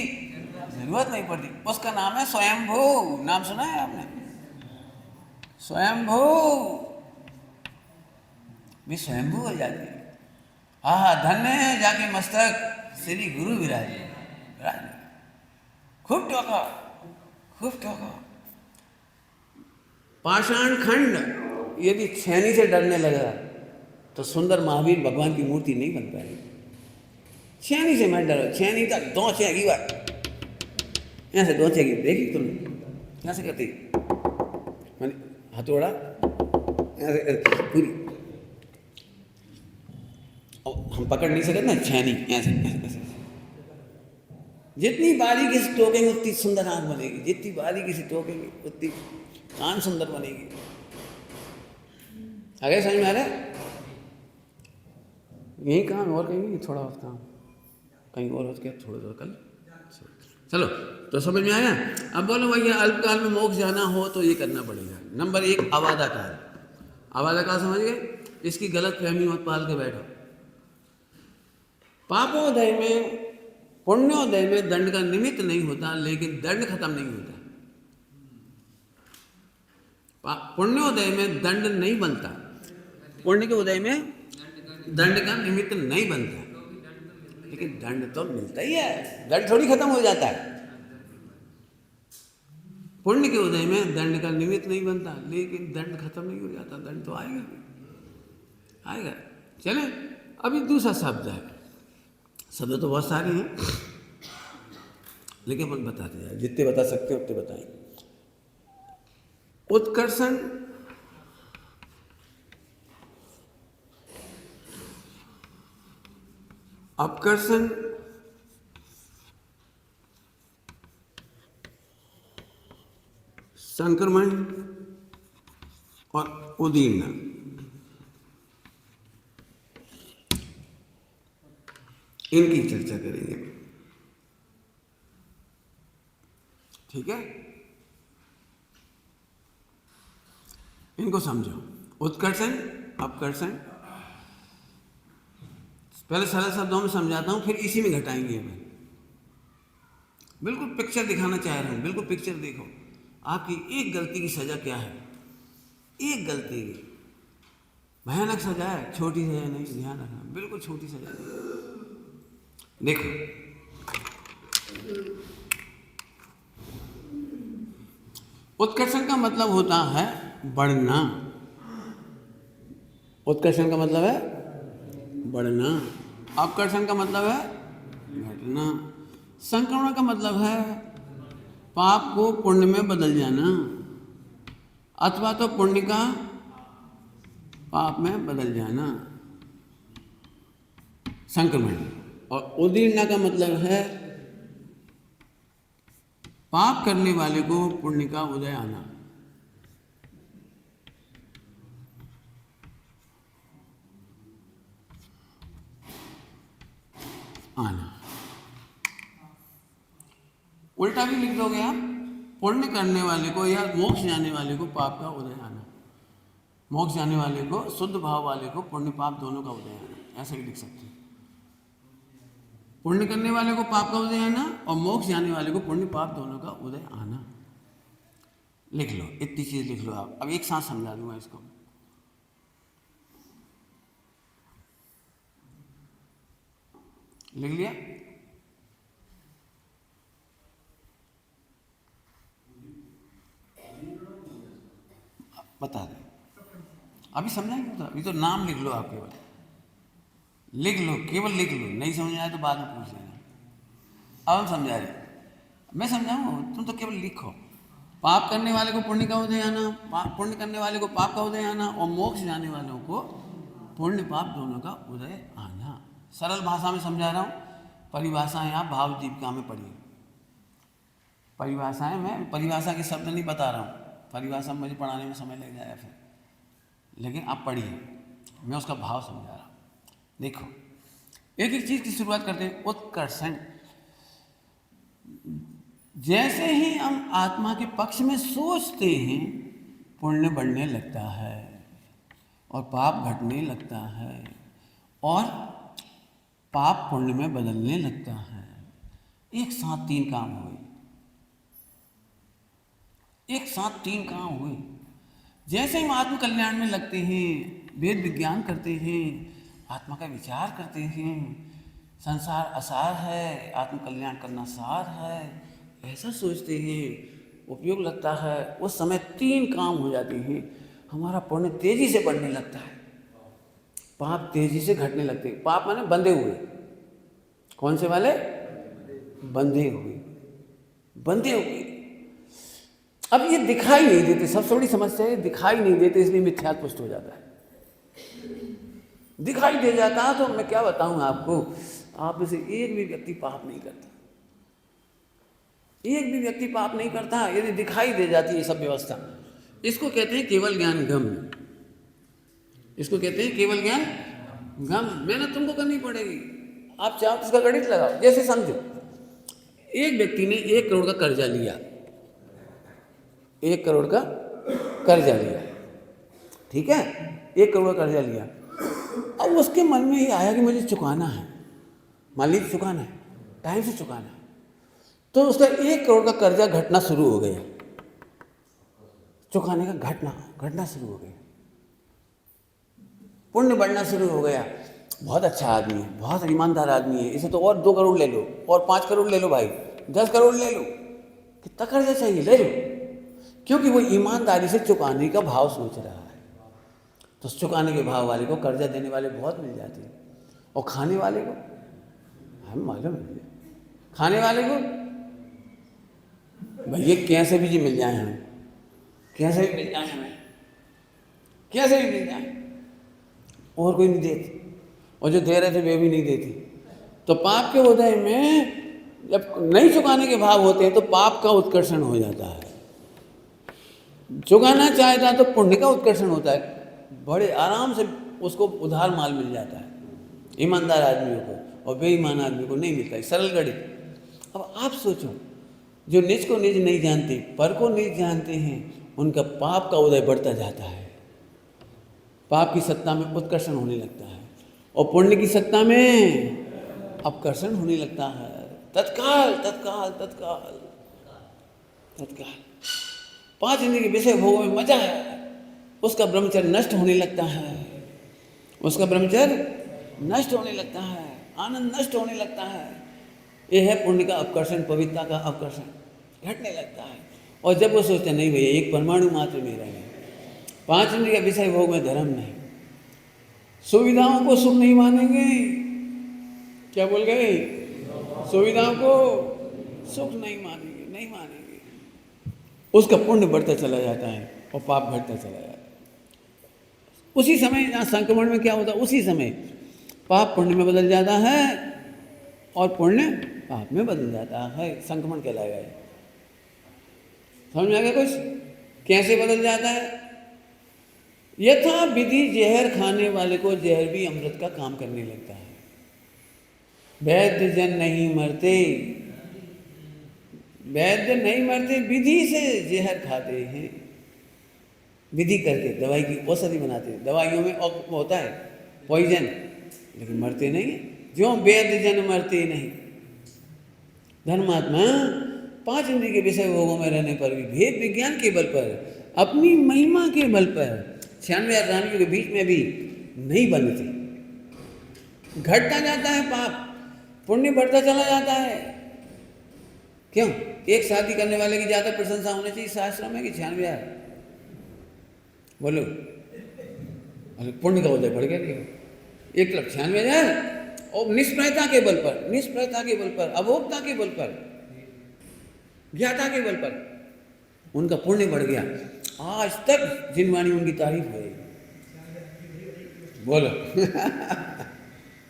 जरूरत नहीं पड़ती। उसका नाम है स्वयंभू। नाम सुना है आपने? स्वयंभू भी स्वयंभू हो जाती है। हाँ, धन्य है जाके मस्तक श्री गुरु विराजे। खूब टोका, खूब टोका। पाषाण खंड यदि छेनी से डरने लगा तो सुंदर महावीर भगवान की मूर्ति नहीं बन पाएगी। छेनी से मत डरो, छेनी तक दो छेगी बात, यहाँ से दो छेगी, देखी तुमने यहाँ से करती मैंने हथौड़ा यहाँ से पूरी और हम पकड़ नहीं सकते ना, छैनी ऐसे ऐसे ऐसे। जितनी बारीकी से टोकेंगे उतनी सुंदर आँख बनेगी, जितनी बारीकी से टोकेंगे उतनी कान सुंदर बनेगी। आगे समझ में आ रहा है? यही काम और कहीं नहीं, थोड़ा बहुत काम कहीं और हो गया, थोड़ा थोड़ा कल। चलो तो समझ में आया। अब बोलो भैया अल्पकाल में मोक्ष जाना हो तो ये करना पड़ेगा। नंबर 1 अवादाकार। अवादाकार समझ गए? इसकी गलत फहमी मत पाल के बैठो। पापोदय में पुण्योदय में दंड का निमित्त नहीं होता, लेकिन दंड खत्म नहीं होता। पुण्योदय में दंड नहीं बनता, पुण्य के उदय में दंड का निमित्त नहीं बनता, लेकिन दंड तो मिलता ही है। दंड थोड़ी खत्म हो जाता है। पुण्य के उदय में दंड का निमित्त नहीं बनता, लेकिन दंड खत्म नहीं हो जाता, दंड तो आएगा आएगा। चले अभी दूसरा शब्द है। शब्द तो बहुत सारे हैं, लेकिन अपन बताते हैं, जितने बता सकते हैं उतने बताएं। उत्कर्षण, अपकर्षण, संक्रमण और उदीर्ण। इनकी चर्चा करेंगे, ठीक है? इनको समझो। उत्कर्षण, अपकर्षण, पहले सरल शब्दों में समझाता हूं, फिर इसी में घटाएंगे। बिल्कुल पिक्चर दिखाना चाह रहा हूं, बिल्कुल पिक्चर देखो। आपकी एक गलती की सजा क्या है? एक गलती की भयानक सजा है, छोटी सजा नहीं, ध्यान रखना, बिल्कुल छोटी सजा है। देखो, उत्कर्षण का मतलब होता है बढ़ना। उत्कर्षण का मतलब है बढ़ना। अपकर्षण का मतलब है घटना। संक्रमण का मतलब है पाप को पुण्य में बदल जाना, अथवा तो पुण्य का पाप में बदल जाना, संक्रमण। और उदीर्ण का मतलब है पाप करने वाले को पुण्य का उदय आना। उल्टा भी लिख दोगे आप, पुण्य करने वाले को या मोक्ष जाने वाले को पाप का उदय आना। मोक्ष जाने वाले को, शुद्ध भाव वाले को पुण्य पाप दोनों का उदय आना, ऐसे भी लिख सकते हैं। पुण्य करने वाले को पाप का उदय आना और मोक्ष जाने वाले को पुण्य पाप दोनों का उदय आना। लिख लो, इतनी चीज लिख लो आप। अब एक साथ समझा दूंगा इसको। लिख लिया? बता दें, अभी समझाएंगे तो। अभी तो नाम लिख लो आप, केवल लिख लो, केवल लिख लो। नहीं समझ आए तो बाद में पूछ लेना। अब हम समझा रहे, मैं समझाऊँ, तुम तो केवल लिखो। पाप करने वाले को पुण्य का उदय आना, पुण्य करने वाले को पाप का उदय आना, और मोक्ष जाने वालों को पुण्य पाप दोनों का उदय आना। सरल भाषा में समझा रहा हूँ। परिभाषाएं आप भाव दीपिका में पढ़िए। परिभाषाएं, मैं परिभाषा के शब्द नहीं बता रहा हूँ, परिभाषा मुझे पढ़ाने में समय लग जाएगा फिर, लेकिन आप पढ़िए, मैं उसका भाव समझा रहा हूँ। देखो, एक एक चीज की शुरुआत करते हैं। उत्कर्षण, जैसे ही हम आत्मा के पक्ष में सोचते हैं, पुण्य बढ़ने लगता है और पाप घटने लगता है और पाप पुण्य में बदलने लगता है। एक साथ तीन काम हुए, एक साथ तीन काम हुए। जैसे हम आत्म कल्याण में लगते हैं, वेद विज्ञान करते हैं, आत्मा का विचार करते हैं, संसार असार है, आत्म कल्याण करना सार है, ऐसा सोचते हैं, उपयोग लगता है, उस समय तीन काम हो जाते हैं। हमारा पुण्य तेजी से बढ़ने लगता है, पाप तेजी से घटने लगते हैं। पाप माने बंधे हुए। कौन से वाले? बंधे हुए, बंधे हुए। अब ये दिखाई नहीं देते, सबसे बड़ी समस्या है, दिखाई नहीं देते, इसलिए मिथ्यात्व पुष्ट हो जाता है। दिखाई दे जाता है तो मैं क्या बताऊं आपको, आप में से एक भी व्यक्ति पाप नहीं करता, एक भी व्यक्ति पाप नहीं करता यदि दिखाई दे जाती है सब व्यवस्था। इसको कहते हैं केवल ज्ञान गम, इसको कहते हैं केवल ज्ञान गम। मेहनत तुमको करनी पड़ेगी, आप चाहो तो इसका गणित लगाओ। जैसे समझो एक व्यक्ति ने 1 करोड़ का कर्जा लिया, 1 करोड़ का कर्जा लिया, ठीक है, 1 करोड़ का कर्जा लिया। अब उसके मन में ये आया कि मुझे चुकाना है, मान लीजिए चुकाना है, टाइम से चुकाना है, तो उसका 1 करोड़ का कर्जा घटना शुरू हो गया, चुकाने का घटना शुरू हो गया, पुण्य बढ़ना शुरू हो गया। बहुत अच्छा आदमी है, बहुत ईमानदार आदमी है, इसे तो और 2 करोड़ ले लो और 5 करोड़ ले लो भाई, 10 करोड़ ले लो, कितना कर्जा चाहिए ले लो, क्योंकि वो ईमानदारी से चुकाने का भाव सोच रहा है। तो चुकाने के भाव वाले को कर्जा देने वाले बहुत मिल जाते हैं, और खाने वाले को हम मालूम है, खाने वाले को भैया कैसे भी जी मिल जाए हमें, कैसे भी मिल जाए हमें, कैसे भी मिल जाए, और कोई नहीं देती, और जो दे रहे थे वे भी नहीं देती। तो पाप के उदय में जब नहीं चुकाने के भाव होते हैं तो पाप का उत्कर्षण हो जाता है, चुकाना चाहता है तो पुण्य का उत्कर्षण होता है, बड़े आराम से उसको उधार माल मिल जाता है ईमानदार आदमियों को, और बेईमान आदमी को नहीं मिलता है, सरल गणित। अब आप सोचो, जो निज को निज नहीं जानते, पर को निज जानते हैं, उनका पाप का उदय बढ़ता जाता है, पाप की सत्ता में उत्कर्षण होने लगता है, और पुण्य की सत्ता में अपकर्षण होने लगता है। तत्काल तत्काल तत्काल तत्काल 5 इंद्रिय के विषय भोगों में मजा है, उसका ब्रह्मचर्य नष्ट होने लगता है, उसका ब्रह्मचर्य नष्ट होने लगता है, आनंद नष्ट होने लगता है। यह है पुण्य का अपकर्षण, पवित्रता का अपकर्षण घटने लगता है। और जब वो सोचते नहीं भैया एक परमाणु मात्र में रहे, 5 इंद्रिय का विषय भोग में धर्म नहीं, सुविधाओं को सुख नहीं मानेंगे, क्या बोल गए, सुविधाओं को सुख नहीं मानेंगे, नहीं मानेंगे, उसका पुण्य बढ़ता चला जाता है और पाप घटता चला जाता है। उसी समय यहाँ संक्रमण में क्या होता है, उसी समय पाप पुण्य में बदल जाता है और पुण्य पाप में बदल जाता है, संक्रमण कहलाएगा। समझ में आ गया कुछ, कैसे बदल जाता है? यथा विधि जहर खाने वाले को जहर भी अमृत का काम करने लगता है। वैद्य जन नहीं मरते, वैद्य नहीं मरते, विधि से जहर खाते हैं, विधि करके दवाई की औषधि बनाते हैं। दवाइयों में होता है पॉइजन, लेकिन मरते नहीं, जो वैद्य जन मरते नहीं। धर्मात्मा 5 इंद्रिय के विषय भोगों में रहने पर भी भेद विज्ञान के बल पर, अपनी महिमा के बल पर 96 रानियों के बीच में भी नहीं बनती, घटता जाता है पाप, पुण्य बढ़ता चला जाता है। क्यों? एक शादी करने वाले की ज़्यादा प्रशंसा होनी चाहिए शास्त्रों में कि 96, बोलो, अरे पुण्य का उदय बढ़ गया क्यों? 1,96,000 और निष्प्रयता के बल पर, निष्प्रयता के बल पर, अभोक्ता के बल पर, ज्ञाता के बल पर उनका पुण्य बढ़ गया। आज तक जिनवाणी उनकी तारीफ हो रही, बोलो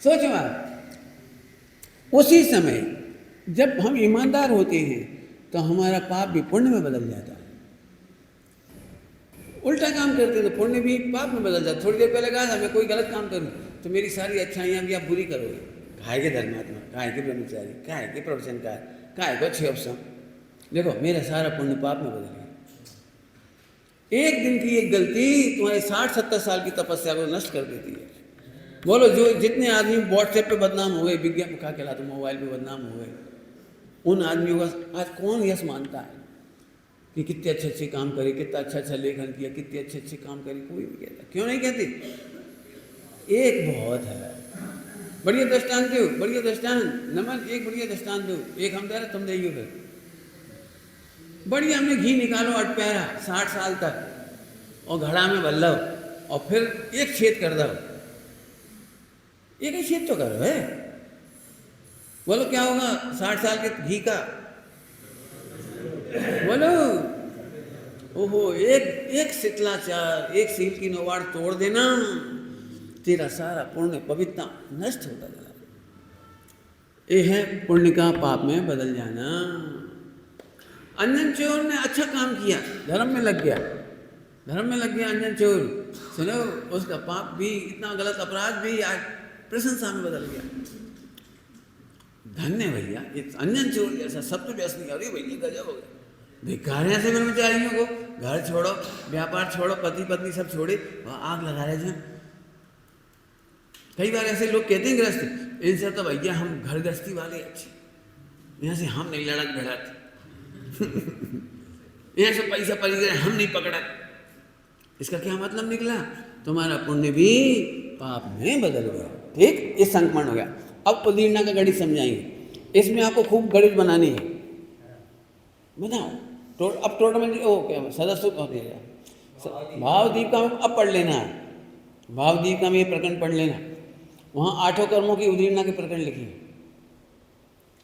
सोचो आप, उसी समय जब हम ईमानदार होते हैं तो हमारा पाप भी पुण्य में बदल जाता है। उल्टा काम करते तो पुण्य भी पाप में बदल जाता। थोड़ी देर पहले कहा था मैं कोई गलत काम करूं तो मेरी सारी अच्छाइयाँ भी आप बुरी करोगे। काहे के धर्मात्मा, काहे के ब्रह्मचारी, काहे के प्रवचनकार, काहे को क्षोभसम, देखो मेरा सारा पुण्य पाप में बदल गया। एक दिन की एक गलती तुम्हारे 60-70 साल की तपस्या को नष्ट कर देती है। बोलो, जो जितने आदमी व्हाट्सएप पे बदनाम हो गए, विज्ञान क्या कहलाते, मोबाइल पे बदनाम हो गए, उन आदमियों का आज कौन यश मानता है कि कितने अच्छे अच्छे काम करे, कितना अच्छा अच्छा लेखन किया, कितने अच्छे अच्छे काम करे? कोई भी कहता, क्यों नहीं कहते? एक बहुत है, बढ़िया दृष्टांत दो, बढ़िया दृष्टांत, नमन एक बढ़िया दृष्टांत दो, एक हम दे रहे तुम देइयो फिर बढ़िया हमने घी निकालो 8 पैरा 60 साल तक और घड़ा में भर लो और फिर एक छेद कर दो, एक ही छेद तो करो है, बोलो क्या होगा 60 साल के घी का? बोलो, ओहो, एक शितलाचार, एक सील की नौवाड़ तोड़ देना तेरा सारा पुण्य पवित्रता नष्ट होता चला गया। ये है पुण्य का पाप में बदल जाना। अंजन चोर ने अच्छा काम किया, धर्म में लग गया, धर्म में लग गया अंजन चोर। सुनो, उसका पाप भी, इतना गलत अपराध भी आज प्रशंसा में बदल गया। धन्य भैया, एक अंजन चोर जैसा सब तो व्यस्त नहीं। अरे भैया गजब हो गया, धिक्कार है ऐसे ब्रह्मचारियों को। घर छोड़ो, व्यापार छोड़ो, पति पत्नी सब छोड़े, आग लगा रहे थे। कई बार ऐसे लोग कहते हैं गृहस्थ, इनसे तो भैया हम घर गृहस्थी वाले अच्छे, यहाँ से हम नहीं लड़क भिड़त यहाँ से पैसा पड़ी गए, हम नहीं पकड़ा। इसका क्या मतलब निकला? तुम्हारा पुण्य भी पाप में बदल गया। ठीक, ये संक्रमण हो गया। अब उदीर्णा का गणित समझाएंगे। इसमें आपको खूब गणित बनानी है, बनाओ। अब टोटल ओ क्या सदस्य होती है भावदीप का अब पढ़ लेना है। भावदीप का में ये प्रकरण पढ़ लेना, वहाँ 8 कर्मों की उदीर्णा के प्रकरण लिखी है।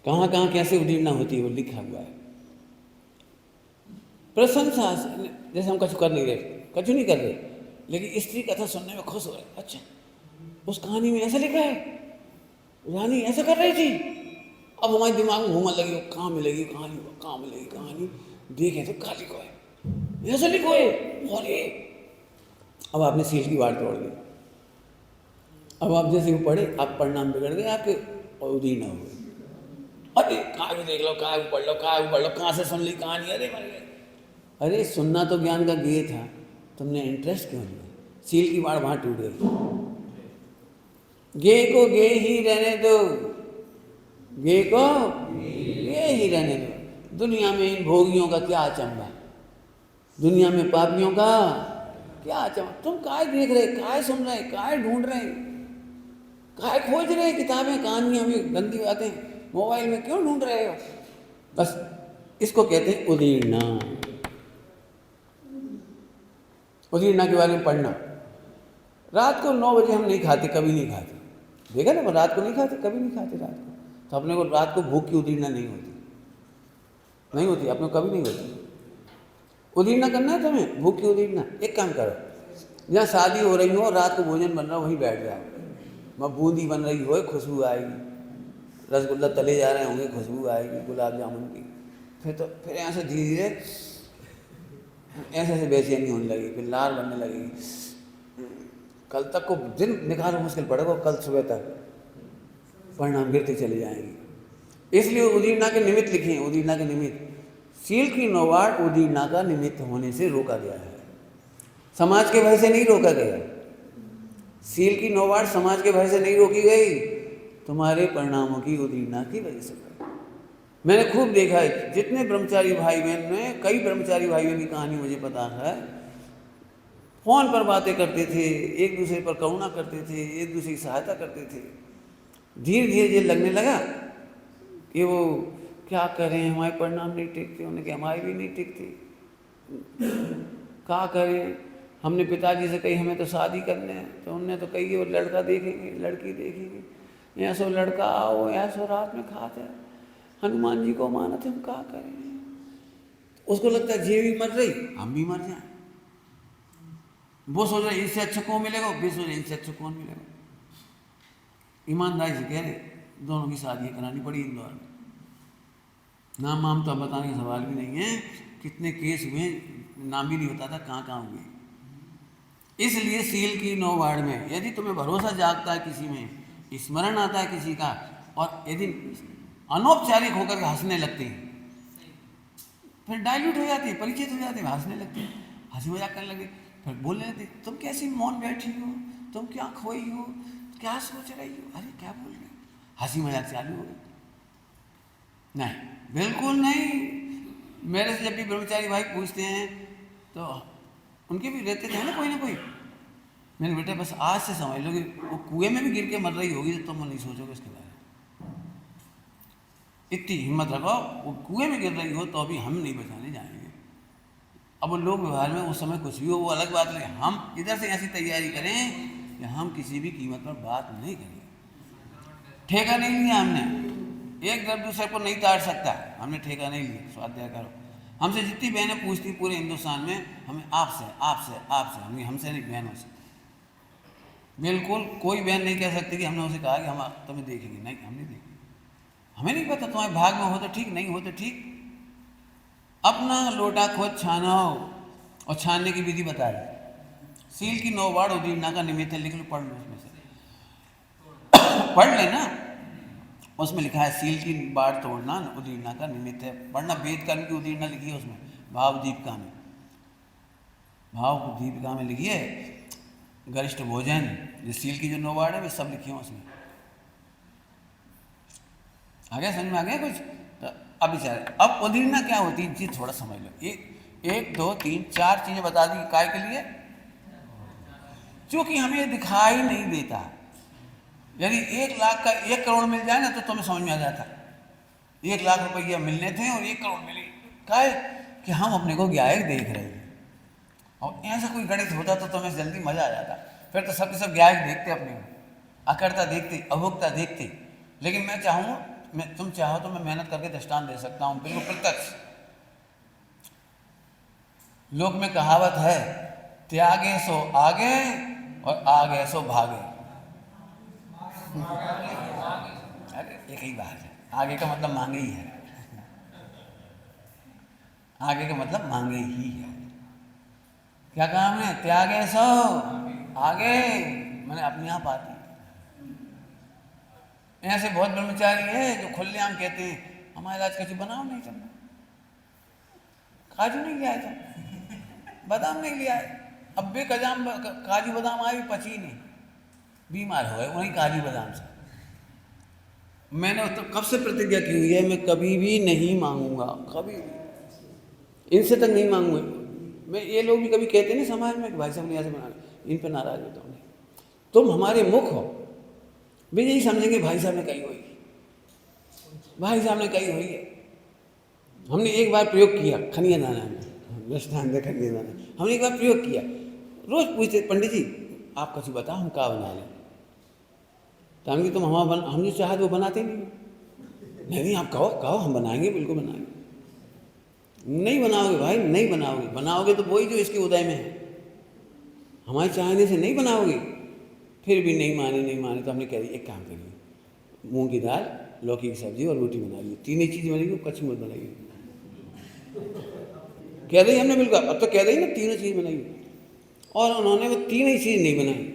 कहाँ कहाँ कैसे उदीर्णा होती है वो लिखा हुआ है। प्रशंसा, जैसे हम कछु कर नहीं रहे, कछु नहीं कर रहे, लेकिन स्त्री कथा सुनने में खुश हो रहे। अच्छा, उस कहानी में ऐसा लिखा है, रानी ऐसा कर रही थी। अब हमारे दिमाग में घूमने लगी, कहाँ मिलेगी कहानी, कहाँ मिलेगी कहानी, देखें तो कहाँ लिखो है, ऐसा लिखो है। और ये अब आपने सील की वार तोड़ दी। अब आप जैसे वो पढ़े, आप परिणाम बिगड़ गए आपके और उदीर्णा हो गई। अरे कहाँ भी देख लो, कहाँ भी पढ़ लो, कहाँ भी पढ़ लो, कहाँ से सुन ली कहानी, अरे मर गए। अरे सुनना तो ज्ञान का गेय था, तुमने इंटरेस्ट क्यों लिया? सील की वाड़ वहाँ टूट गई। गे को गे ही रहने दो, गे को गे ही रहने दो। दुनिया में इन भोगियों का क्या अचंभा, दुनिया में पापियों का क्या अचंभा। तुम काय देख रहे, काय सुन रहे, काय ढूंढ रहे, काय खोज रहे, किताबें कहानियां भी गंदी बातें मोबाइल में क्यों ढूंढ रहे हो? बस इसको कहते हैं उदीर्णा। उदीर्णा के बारे में पढ़ना। रात को 9 बजे हम नहीं खाते, कभी नहीं खाते, देखा ना, रात को नहीं खाते, कभी नहीं खाते रात को। तो अपने को रात को भूख की उदीर्णा नहीं होती, नहीं होती, अपने को कभी नहीं होती। उदीर्णा करना है तुम्हें, भूख की उदीर्णा। एक काम करो, जहाँ शादी हो रही हो, रात को भोजन बन रहा हो, वहीं बैठ जाओ। वहाँ बूंदी बन रही हो, खुशबू आएगी, रसगुल्ला तले जा रहे होंगे, खुशबू आएगी गुलाब जामुन की। फिर यहाँ से धीरे धीरे ऐसे बेचैनी होने लगी, फिर लार बनने लगेगी। कल तक को दिन निकालना मुश्किल पड़ेगा, कल सुबह तक परिणाम गिरते चले जाएंगे। इसलिए उदीर्णा के निमित्त लिखे हैं। उदीर्णा के निमित्त, सील की नौवाड़ उदीर्णा का निमित्त होने से रोका गया है, समाज के भय से नहीं रोका गया। सील की नौवाड़ समाज के भय से नहीं रोकी गई, तुम्हारे परिणामों की उदीर्णा की वजह से। मैंने खूब देखा है, जितने ब्रह्मचारी भाई बहन में, कई ब्रह्मचारी भाई बहन की कहानी मुझे पता है। फोन पर बातें करते थे, एक दूसरे पर करुणा करते थे, एक दूसरे की सहायता करते थे। धीरे धीरे ये लगने लगा कि वो क्या करें, हमारे परिणाम नहीं टिकते, उन्हें कि हमारे भी नहीं टिकते, क्या करें। हमने पिताजी से कही हमें तो शादी करने है, तो उनने तो कही वो लड़का देखेंगे, लड़की देखेंगे, ऐसो लड़का आओ, ऐसो रात में खाते हनुमान जी को माना थे, हम क्या करें। उसको लगता है ये भी मर रही, हम भी मर जाए। वो सोच रहे इससे अच्छा कौन मिलेगा, वो सोच रहे इनसे अच्छा कौन मिलेगा। ईमानदारी से कह रहे, दोनों की शादी करानी पड़ी इंदौर में। नाम वाम तो बताने का सवाल भी नहीं है, कितने केस हुए, नाम भी नहीं होता था कहाँ कहाँ हुए। इसलिए सील की नौवाड़ में यदि तुम्हें भरोसा जागता है किसी में, स्मरण आता है किसी का, और यदि अनौपचारिक होकर हंसने लगते हैं, फिर डाइल्यूट हो जाते हैं, परिचित हो जाते हैं, हंसने लगते हैं, हंसी मजाक करने लगे, फिर बोलने लगते, तुम कैसी मौन बैठी हो, तुम क्या खोई हो, क्या सोच रही हो, अरे क्या बोल रहे हो, हंसी मजाक चालू हो गई। नहीं, बिल्कुल नहीं। मेरे से जब भी ब्रह्मचारी भाई पूछते हैं तो उनके भी रहते थे ना कोई ना कोई, मैंने बेटा बस आज से समझ लो कि वो कुएं में भी गिर के मर रही होगी तो तुम नहीं सोचोगे इसके बारे में। इतनी हिम्मत रखो, वो कुएं में गिर रही हो तो अभी हम नहीं बचाने जाएंगे। अब वो लोग व्यवहार में उस समय कुछ भी हो वो अलग बात नहीं, हम इधर से ऐसी तैयारी करें कि हम किसी भी कीमत पर बात नहीं करेंगे। ठेका नहीं लिया हमने, एक दर दूसरे को नहीं ताड़ सकता, हमने ठेका नहीं लिया। स्वाध्याय करो, हमसे जितनी बहनें पूछती पूरे हिंदुस्तान में, हमें आपसे आपसे आपसे, हमने हमसे नहीं बहनों से। बिल्कुल कोई बहन नहीं कह सकती कि हमने उसे कहा कि हम तुम्हें देखेंगे, नहीं, हम नहीं देखेंगे। हमें नहीं पता, तुम्हारे भाग में हो तो ठीक, नहीं हो तो ठीक। अपना लोटा खुद छानो, और छानने की विधि बता रही। सील की 9 बार उदीरना का निमित्त है, लिख लो, पढ़ लो उसमें से पढ़ लेना। उसमें लिखा है सील की बाढ़ तोड़ना उदीरना का निमित्त है। पढ़ना, वेद कर्म की उदीरना लिखी है उसमें, भाव दीपिका में, भाव दीपिका में लिखी है। गरिष्ठ भोजन, ये सील की जो 9 बाढ़ है वे सब लिखी है उसमें। आ गया, समझ में आ गया कुछ? तो अब विचार, अब उदीरना क्या होती है जी, थोड़ा समझ लो। 1 2 3 4 चीजें बता दी, काय के लिए? क्योंकि हमें दिखाई नहीं देता। यदि 1 लाख का 1 करोड़ मिल जाए ना तो तुम्हें समझ में आ जाता। 1 लाख रुपया मिलने थे और 1 करोड़ मिले, काय कि हम अपने को ज्ञायक देख रहे हैं। और ऐसा कोई गणित होता तो तुम्हें जल्दी मजा आ जाता। फिर तो सबके सब ज्ञायक देखते अपने को, अकर्ता देखते, अभोक्ता देखते। लेकिन मैं चाहूँ, तुम चाहो तो मैं मेहनत करके दृष्टांत दे सकता हूँ, बिल्कुल प्रत्यक्ष। लोक में कहावत है, त्यागे सो आगे और आगे सो भागे। अरे एक ही बात है, आगे का मतलब मांगे ही है। आगे का मतलब मांगे ही है। क्या काम है? त्यागे सो आगे, मैंने अपने आप आती। ऐसे बहुत ब्रह्मचारी है जो खुलेआम कहते हैं हमारे आज कुछ बनाओ नहीं चलना, काजू नहीं लिया था, बादाम नहीं लिया है। अब बे कजाम काजू बादाम आए पची नहीं, बीमार हो गए वहीं काजू बादाम से। मैंने तो कब से प्रतिज्ञा की हुई है, मैं कभी भी नहीं मांगूंगा, कभी भी इनसे तक नहीं मांगूंगा मैं। ये लोग भी कभी कहते नहीं समाज में कि भाई साहब ने ऐसे बना, इन पर नाराज होता हूँ। तुम हमारे मुख हो, वे यही समझेंगे भाई साहब ने कही हुई, भाई साहब ने कही हुई है। हमने एक बार प्रयोग किया खनिया दाना में, दृष्टांत है खनिया दाना, हमने एक बार प्रयोग किया। रोज पूछते पंडित जी आप कुछ बताओ हम क्या बना लें, तो हम कि तुम हम जो चाहते वो बनाते नहीं। नहीं आप कहो कहो, हम बनाएंगे, बिल्कुल बनाएंगे। नहीं बनाओगे भाई, नहीं बनाओगे, बनाओगे तो वही जो इसके उदय में है, हमारे चाहने से नहीं बनाओगे। फिर भी नहीं माने तो हमने कह दिया एक काम करिए, मूंग की दाल, लौकी की सब्जी और रोटी बना ली, 3 ही चीज़ बनाइए, कच्ची मत बनाइए। कह दी हमने, बिल्कुल अब तो कह दी ना, 3 चीज़ बनाइए। और उन्होंने वो 3 ही चीज़ नहीं बनाई।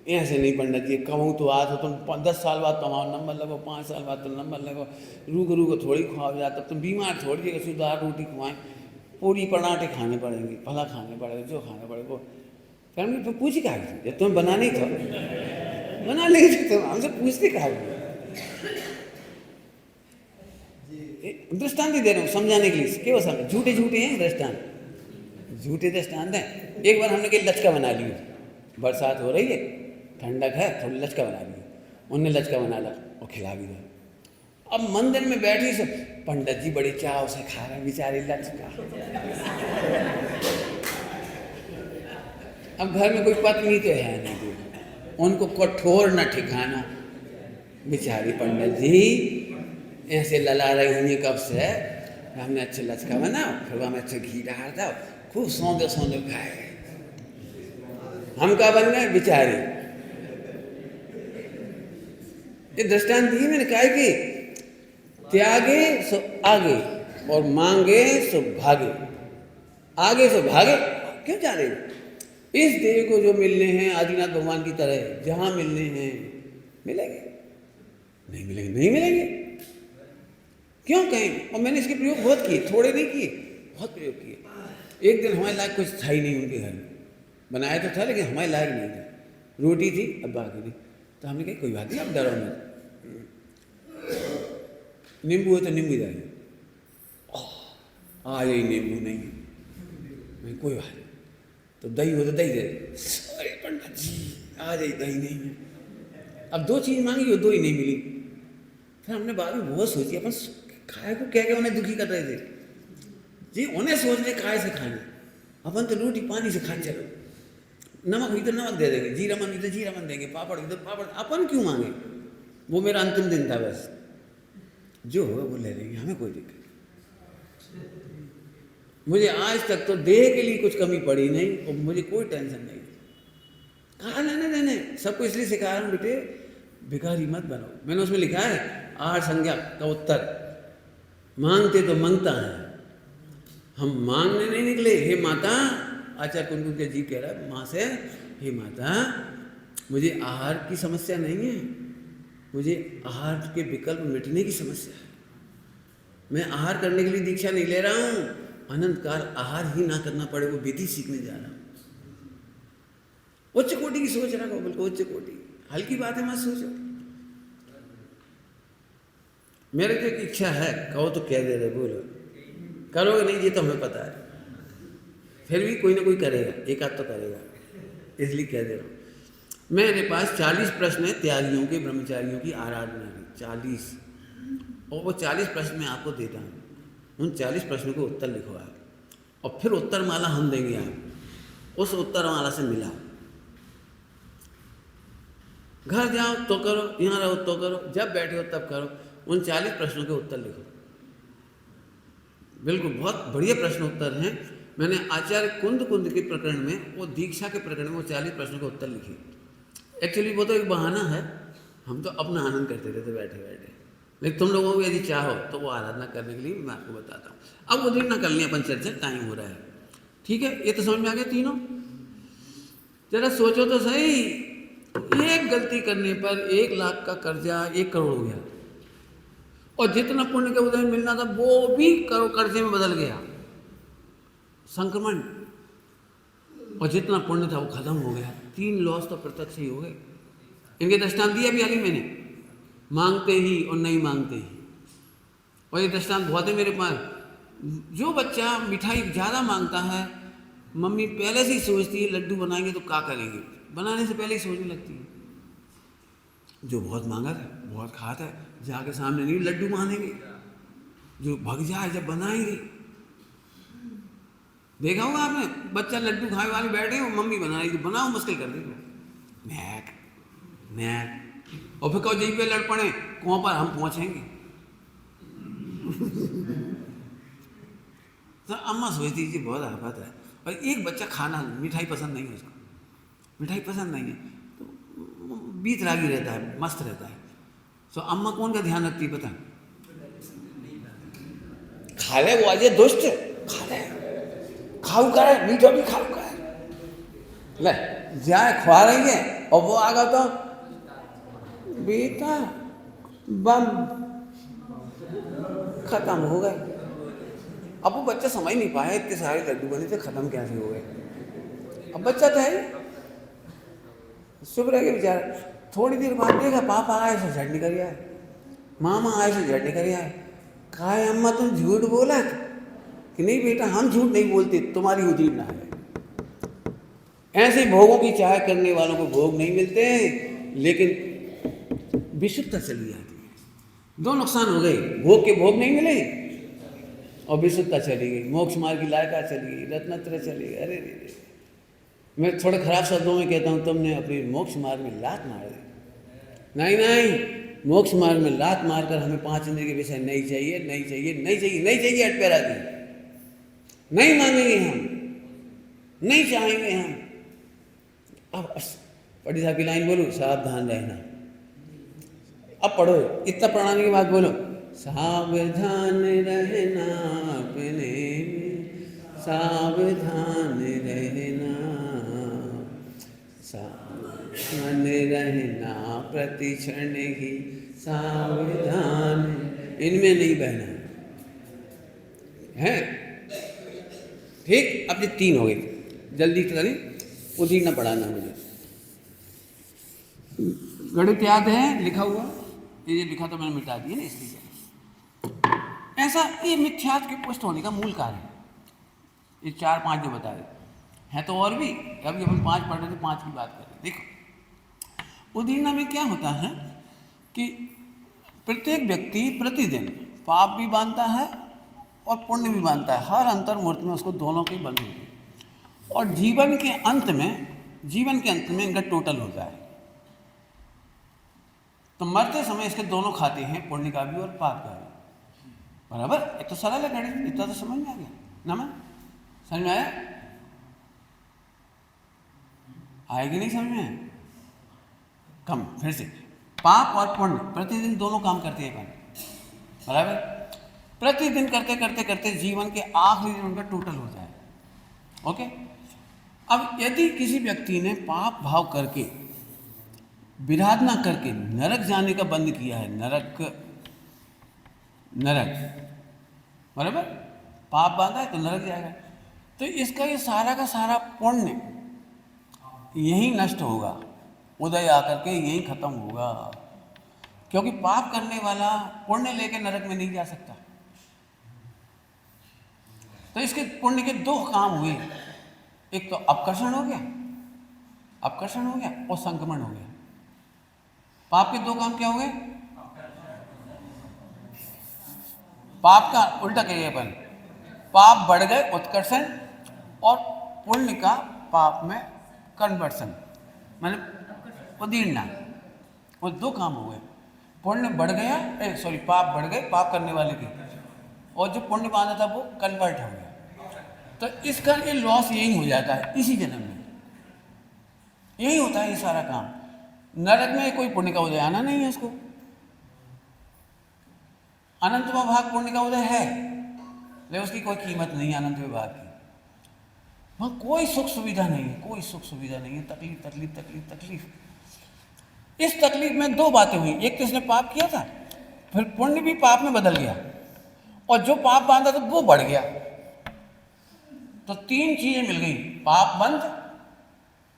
ऐसे नहीं पंडित जी, कहूँ तो आज हो तुम 10 साल बाद तुम्हारा नंबर लगो, 5 साल बाद तुम नंबर लगो, रूको थोड़ी खुआओ जाता, तुम बीमार थोड़ी है, दाल रोटी खुआएं, पूरी पराठे खाने पड़ेंगे, फला खाने पड़ेगा, जो खाने पड़ेगा। फैमिली फिर पूछी कहा जब तुम्हें बनाना ही था बना लेंगे, तुम हमसे पूछते कहा। दृष्टांत ही दे रहा हूँ समझाने के लिए, केवल समझ, झूठे झूठे हैं दृष्टांत, झूठे दृष्टांत हैं। एक बार हमने कहीं लचका बना ली, बरसात हो रही है, ठंडक है, थोड़ी लचका बना ली, उनने लचका बना ला और खिला भी दिया। अब मंदिर में बैठी से पंडित जी बड़े चाव से खा रहे हैं बेचारे लचका। अब घर में कोई पत्नी तो है नहीं, उनको कठोर न ठिकाना, बेचारी पंडित जी ऐसे लला रही होंगी कब से, हमने अच्छे लचका बनाओ, फिर हमें अच्छे घी डाल दो, खूब सौंदे सौंदे खाए, हम क्या बन गए बेचारे। ये दृष्टांत दी मैंने, कहा कि त्यागे सो आगे और मांगे सो भागे। आगे सो भागे क्यों जा रहे हैं? इस देह को जो मिलने हैं आदिनाथ भगवान की तरह, जहां मिलने हैं मिलेंगे, नहीं मिलेंगे नहीं मिलेंगे, क्यों कहें। और मैंने इसके प्रयोग बहुत किए, थोड़े नहीं किए, बहुत प्रयोग किए। एक दिन हमारे लायक कुछ था ही नहीं उनके घर में, बनाया तो था लेकिन हमारे लायक नहीं था, रोटी थी अब बाकी थी, तो हमने कहा कोई बात नहीं अब डरो मत, नींबू है तो नींबू डालिए, आज ही नींबू नहीं है, कोई बात नहीं, तो दही हो तो दही दे, अरे पंडित जी आज ही दही नहीं है। अब 2 चीज़ मांगी और 2 ही नहीं मिली। फिर हमने बाद में बहुत सोची, अपन खाए को क्या क्या उन्हें दुखी कर रहे थे जी, उन्हें सोच रहे काय से खाएंगे, अपन तो रोटी पानी से खाए चलो, नमक हुई तो नमक दे देंगे, जीरा मन हुई तो जीरा मन देंगे, पापड़ हुई तो पापड़, अपन क्यों मांगे। वो मेरा अंतिम दिन था, बस जो होगा वो ले लेंगे, हमें कोई दिक्कत। मुझे आज तक तो देह के लिए कुछ कमी पड़ी नहीं और मुझे कोई टेंशन नहीं। कहा लेने देने, सबको इसलिए सिखा रहा हूँ बेटे भिखारी मत बनो। मैंने उसमें लिखा है 8 संज्ञा का उत्तर, मांगते तो मंगता है, हम मांगने नहीं निकले। हे माता, आचार्य कुंदन के जी कह रहा है माँ से, हे माता मुझे आहार की समस्या नहीं है, मुझे आहार के विकल्प मिटने की समस्या है। मैं आहार करने के लिए दीक्षा नहीं ले रहा हूँ, अनंत काल आहार ही ना करना पड़े वो विधि सीखने जा रहा हूँ। उच्च कोटि की सोच रखो, बिल्कुल उच्च कोटि, हल्की बात है मत सोचो। मेरे को एक इच्छा है, कहो तो कह दे रहे, बोलो करोगे नहीं ये तो हमें पता है, फिर भी कोई ना कोई करेगा, एक आध तो करेगा, इसलिए कह दे रहा हूँ। मेरे पास 40 प्रश्न है त्यागियों के, ब्रह्मचारियों की आराधना की, 40, और वो 40 प्रश्न मैं आपको देता हूँ। उन 40 प्रश्नों के उत्तर लिखो आप, और फिर उत्तर माला हम देंगे आप, उस उत्तर माला से मिला। घर जाओ तो करो, यहाँ रहो तो करो, जब बैठे हो तब करो, उन 40 प्रश्नों के उत्तर लिखो। बिल्कुल बहुत बढ़िया प्रश्न उत्तर हैं। मैंने आचार्य कुंद के प्रकरण में, वो दीक्षा के प्रकरण में वो 40 प्रश्नों के उत्तर लिखे। एक्चुअली वो तो एक बहाना है, हम तो अपना आनंद करते रहते बैठे बैठे, लेकिन तुम लोगों को यदि चाहो तो वो आराधना करने के लिए मैं आपको बताता हूँ। अब वो दिन ना कर लिया अपन चर्चा, टाइम हो रहा है, ठीक है। ये तो समझ में आ गया तीनों। जरा सोचो तो सही, एक गलती करने पर 1 लाख का कर्जा 1 करोड़ हो गया, और जितना पुण्य का उदय मिलना था वो भी कर्जे में बदल गया, संक्रमण, और जितना पुण्य था वो खत्म हो गया। 3 लॉस तो प्रत्यक्ष ही हो गए। इनके दृष्टांत दिया भी अभी मैंने, मांगते ही और नहीं मांगते ही, और ये दृष्टांत बहुत है मेरे पास। जो बच्चा मिठाई ज़्यादा मांगता है, मम्मी पहले से ही सोचती है लड्डू बनाएंगे तो क्या करेंगे, बनाने से पहले ही सोचने लगती है। जो बहुत मांगा था, बहुत खाता है, जाके सामने नहीं लड्डू मांगेंगे, जो भग जाए जब बनाएंगे। देखा होगा आपने, बच्चा लड्डू खाने वाले बैठे हो, मम्मी बनाएगी, बनाओ मुश्किल कर देगी, मैक मैक, और फिर कहो यहीं पे लड़ पड़े, कौन पर हम पहुंचेंगे। तो अम्मा सोचती जी बहुत आफत है, और एक बच्चा खाना मिठाई पसंद नहीं है, उसको मिठाई पसंद नहीं है, तो बीत रागी रहता है, मस्त रहता है। तो अम्मा कौन का ध्यान रखती है पता, खा ले वो आज दुष्ट, खा ले, खाऊ का है, मीठा भी खाऊ का है, ले जाए खा रही है, और वो आ गया तो बेटा बम खत्म हो गए। अब वो बच्चा समझ नहीं पाया इतने सारे लड्डू बने थे खत्म कैसे हो गए। अब बच्चा तो है चुप रह गया बेचारा। थोड़ी देर बाद देखा पापा आए से झट निकल आए, मामा आए से झट निकल आए। कहा अम्मा तुम झूठ बोला कि नहीं बेटा हम झूठ नहीं बोलते, तुम्हारी उधीर ना है। ऐसे भोगों की चाह करने वालों को भोग नहीं मिलते, लेकिन विशुद्धता चली जाती है। 2 नुकसान हो गए, भोग के भोग नहीं मिले और विशुद्धता चली गई, मोक्ष मार्ग की लायका चली गई, रत्नत्रय चली गई। अरे रे, मैं थोड़े खराब शब्दों में कहता हूँ, तुमने अपने मोक्ष मार्ग में लात मार दी। नहीं नहीं, मोक्ष मार्ग में लात मारकर हमें 5 इंद्रिय के विषय नहीं चाहिए, नहीं चाहिए, नहीं चाहिए, नहीं चाहिए, अटपैरा दी, नहीं मांगेंगे हम, नहीं चाहेंगे हम। अब पढ़ी साहब की लाइन बोलो, सावधान रहना। अब पढ़ो, इतना पढ़ाने के बाद बोलो, सावधान रहना अपने, सावधान रहना, सावधान रहना प्रति क्षण ही सावधान, इनमें नहीं बहना है। ठीक, अब ये 3 हो गई, जल्दी करें, उधर न पढ़ाना मुझे। गणित याद है लिखा हुआ, ये लिखा तो मैंने मिटा दिया ना, इसलिए ऐसा ये मिथ्यात्व के पुष्ट होने का मूल कारण है। ये 4-5 जो बता रहे हैं तो और भी, अभी अपन 5 पढ़ रहे थे, 5 की बात कर रहे। देखो उदीर्णा में क्या होता है कि प्रत्येक व्यक्ति प्रतिदिन पाप भी बांधता है और पुण्य भी बांधता है, हर अंतर्मुहूर्त में उसको दोनों के बंध होते हैं, और जीवन के अंत में इनका टोटल होता है। तो मरते समय इसके दोनों खाते हैं, पुण्य का भी और पाप का भी, बराबर। एक तो सरल है गणित, इतना तो समझ में आ गया ना। मैं समझ में आया? आएगी नहीं समझ में? कम फिर से, पाप और पुण्य प्रतिदिन दोनों काम करते हैं अपन, बराबर? प्रतिदिन करते करते करते जीवन के आखिरी दिन उनका टोटल हो जाए। ओके, अब यदि किसी व्यक्ति ने पाप भाव करके, विराधना करके नरक जाने का बंद किया है, नरक बराबर, पाप बांधा है तो नरक जाएगा, तो इसका ये सारा का सारा पुण्य यही नष्ट होगा, उदय आकर के यही खत्म होगा, क्योंकि पाप करने वाला पुण्य लेके नरक में नहीं जा सकता। तो इसके पुण्य के दो काम हुए, एक तो अपकर्षण हो गया, और संक्रमण हो गया। पाप के दो काम क्या हो गए? पाप का उल्टा करिए अपन, पाप बढ़ गए उत्कर्षण, और पुण्य का पाप में कन्वर्सन, मतलब उदीर्णा। वो दो काम हो गए, पुण्य बढ़ गया, पाप बढ़ गए पाप करने वाले की, और जो पुण्य बांधा था वो कन्वर्ट हो गया। तो इसका ये लॉस यही हो जाता है, इसी जन्म में यही होता है ये सारा काम। नरक में कोई पुण्य का उदय आना नहीं है उसको, अनंत विभाग पुण्य का उदय है, लेकिन उसकी कोई कीमत नहीं है अनंत विभाग की। वहाँ कोई सुख सुविधा नहीं है, कोई सुख सुविधा नहीं है, तकलीफ तकलीफ तकलीफ तकलीफ। इस तकलीफ में दो बातें हुई, एक तो इसने पाप किया था, फिर पुण्य भी पाप में बदल गया, और जो पाप बांधा था वो बढ़ गया। तो तीन चीजें मिल गई, पाप बंध,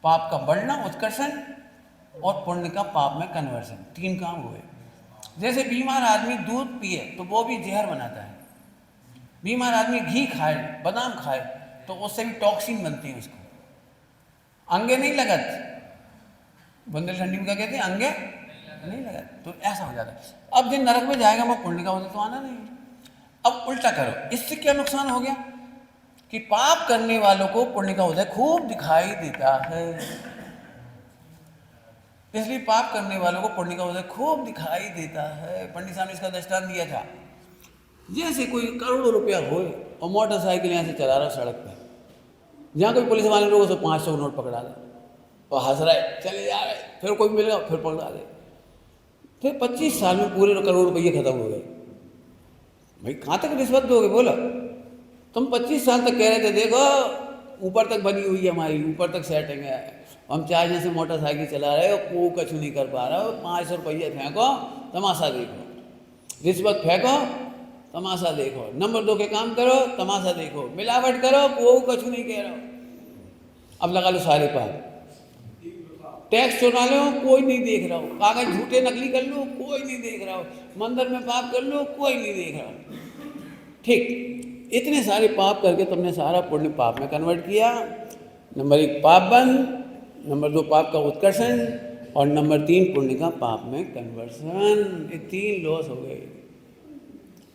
पाप का बढ़ना उत्कर्षण, और पुण्य का पाप में कन्वर्सन, तीन काम हुए। जैसे बीमार आदमी दूध पिए तो वो भी जहर बनाता है, बीमार आदमी घी खाए, बादाम खाए तो उससे भी टॉक्सिन बनती है उसको, अंगे नहीं लगत, बुंदेलखंडी में क्या कहते हैं, अंगे नहीं लगत, तो ऐसा हो जाता है। अब जिन नरक में जाएगा वो पुण्य का उदय तो आना नहीं। अब उल्टा करो, इससे क्या नुकसान हो गया कि पाप करने वालों को पुण्य का उदय खूब दिखाई देता है, इसलिए पाप करने वालों को पुण्य का उदय खूब दिखाई देता है। पंडित साहब ने इसका दृष्टांत दिया था, जैसे कोई करोड़ों रुपया हो और मोटरसाइकिल यहाँ से चला रहा सड़क पे, जहाँ कोई पुलिस वाले लोगों से 500 नोट पकड़ा दे और हंस रहे चले जा रहे, फिर कोई मिल गया फिर पकड़ा दे, फिर 25 साल में पूरे करोड़ रुपये खत्म हो गए। भाई कहाँ तक रिश्वत दोगे बोलो? तुम 25 साल तक कह रहे थे देखो ऊपर तक बनी हुई है हमारी, ऊपर तक सेटिंग है, हम चार्जर से मोटरसाइकिल चला रहे हो, कोई कुछ नहीं कर पा रहा हो, 500 रुपये फेंको तमाशा देखो, रिश्वत फेंको तमाशा देखो, नंबर 2 के काम करो तमाशा देखो, मिलावट करो कोई कुछ नहीं कह रहा हो। अब लगा लो सारे पार, टैक्स चुरा लो कोई नहीं देख रहा हो, कागज झूठे नकली कर लो कोई नहीं देख रहा हो, मंदिर में पाप कर लो कोई नहीं देख रहा हो। ठीक, इतने सारे पाप करके तुमने सारा पुण्य पाप में कन्वर्ट किया। नंबर 1 पाप बंद, नंबर 2 पाप का उत्कर्षण, और नंबर 3 पुण्य का पाप में कन्वर्सन। ये 3 लॉस हो गए,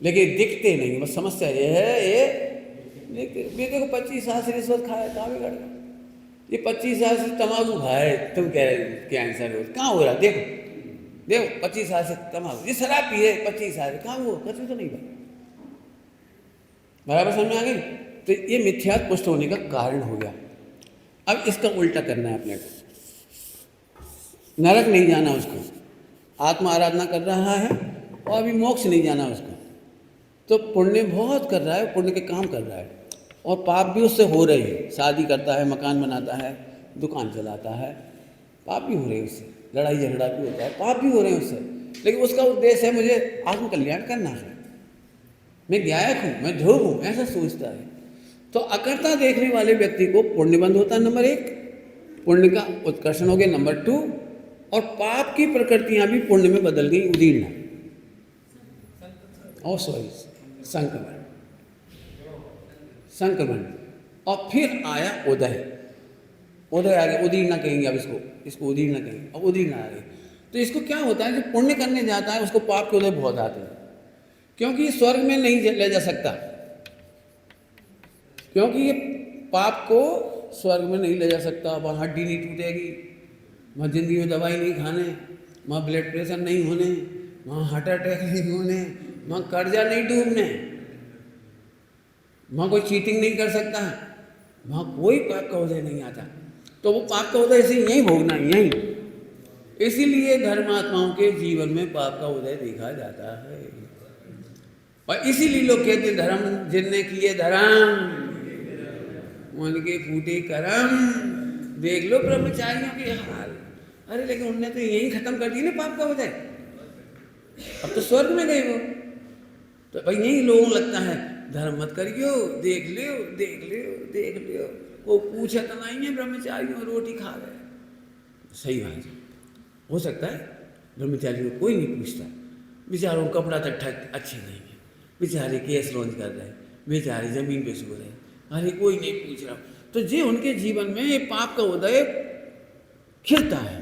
लेकिन दिखते नहीं। बस समस्या ये है, ये देखो 25 साल से रिश्वत खाया, कहाँ बिगड़ गया? ये 25 साल से तम्बाकू खाए, तुम कह रहे कैंसर हो, कहाँ हो रहा? देखो 25 साल से तम्बाकू, ये शराब पिए 25 साल से, कहाँ हुआ? कुछ भी तो नहीं हुआ। बराबर समझ में आ गई? तो ये मिथ्यात्व पुष्ट होने का कारण हो गया। अब इसका उल्टा करना है अपने को, नरक नहीं जाना उसको, आत्मा आराधना कर रहा है और अभी मोक्ष नहीं जाना उसको, तो पुण्य बहुत कर रहा है, पुण्य के काम कर रहा है, और पाप भी उससे हो रहे हैं। शादी करता है, मकान बनाता है, दुकान चलाता है, पाप भी हो रहे हैं उससे, लड़ाई झगड़ा भी होता है, पाप भी हो रहे हैं उससे, लेकिन उसका उद्देश्य है मुझे आत्म कल्याण करना है, मैं गायक हूँ, मैं ध्रुव हूँ, ऐसा सोचता है। तो अकर्ता देखने वाले व्यक्ति को पुण्य बंद होता है, नंबर 1, पुण्य का उत्कर्षण हो गया, नंबर 2, और पाप की प्रकृतियां भी पुण्य में बदल गई, उदीर्णा, संक्रमण, और फिर आया उदय आ गया, उदीर्णा कहेंगे अब इसको उदीर्णा कहेंगे, अब उदीर्णा आ गई। तो इसको क्या होता है, जो पुण्य करने जाता है उसको पाप के उदय बहुत आते हैं, क्योंकि ये स्वर्ग में नहीं ले जा सकता, क्योंकि ये पाप को स्वर्ग में नहीं ले जा सकता। वहाँ हड्डी नहीं टूटेगी, वहाँ जिंदगी में दवाई नहीं खाने, वहाँ ब्लड प्रेशर नहीं होने, वहाँ हार्ट अटैक नहीं होने, वहाँ कर्जा नहीं डूबने, वहाँ कोई चीटिंग नहीं कर सकता है, वहाँ कोई पाप का उदय नहीं आता। तो वो पाप का उदय इसे यहीं भोगना, यहीं। इसीलिए धर्मात्माओं के जीवन में पाप का उदय देखा जाता है। और इसीलिए लोग कहते हैं धर्म जिनने किए धर्म उनके फूटे करम। देख लो ब्रह्मचारियों के हाल। अरे लेकिन उनने तो यही खत्म कर दी ना पाप का उदय। अब तो स्वर्ग में गए वो। तो भाई यही लोगों को लगता है धर्म मत करियो, देख लियो देख लियो देख लियो, वो पूछा तो नहीं है ब्रह्मचारियों रोटी खा गए। सही बात है, हो सकता है ब्रह्मचारियों को कोई नहीं पूछता, बेचारों को कपड़ा तक ठग अच्छे नहीं है, बेचारे केस लॉन्च कर रहे हैं, बेचारे जमीन पे सो रहे हैं, अरे कोई नहीं पूछ रहा। तो ये उनके जीवन में ये पाप का उदय खिरता है।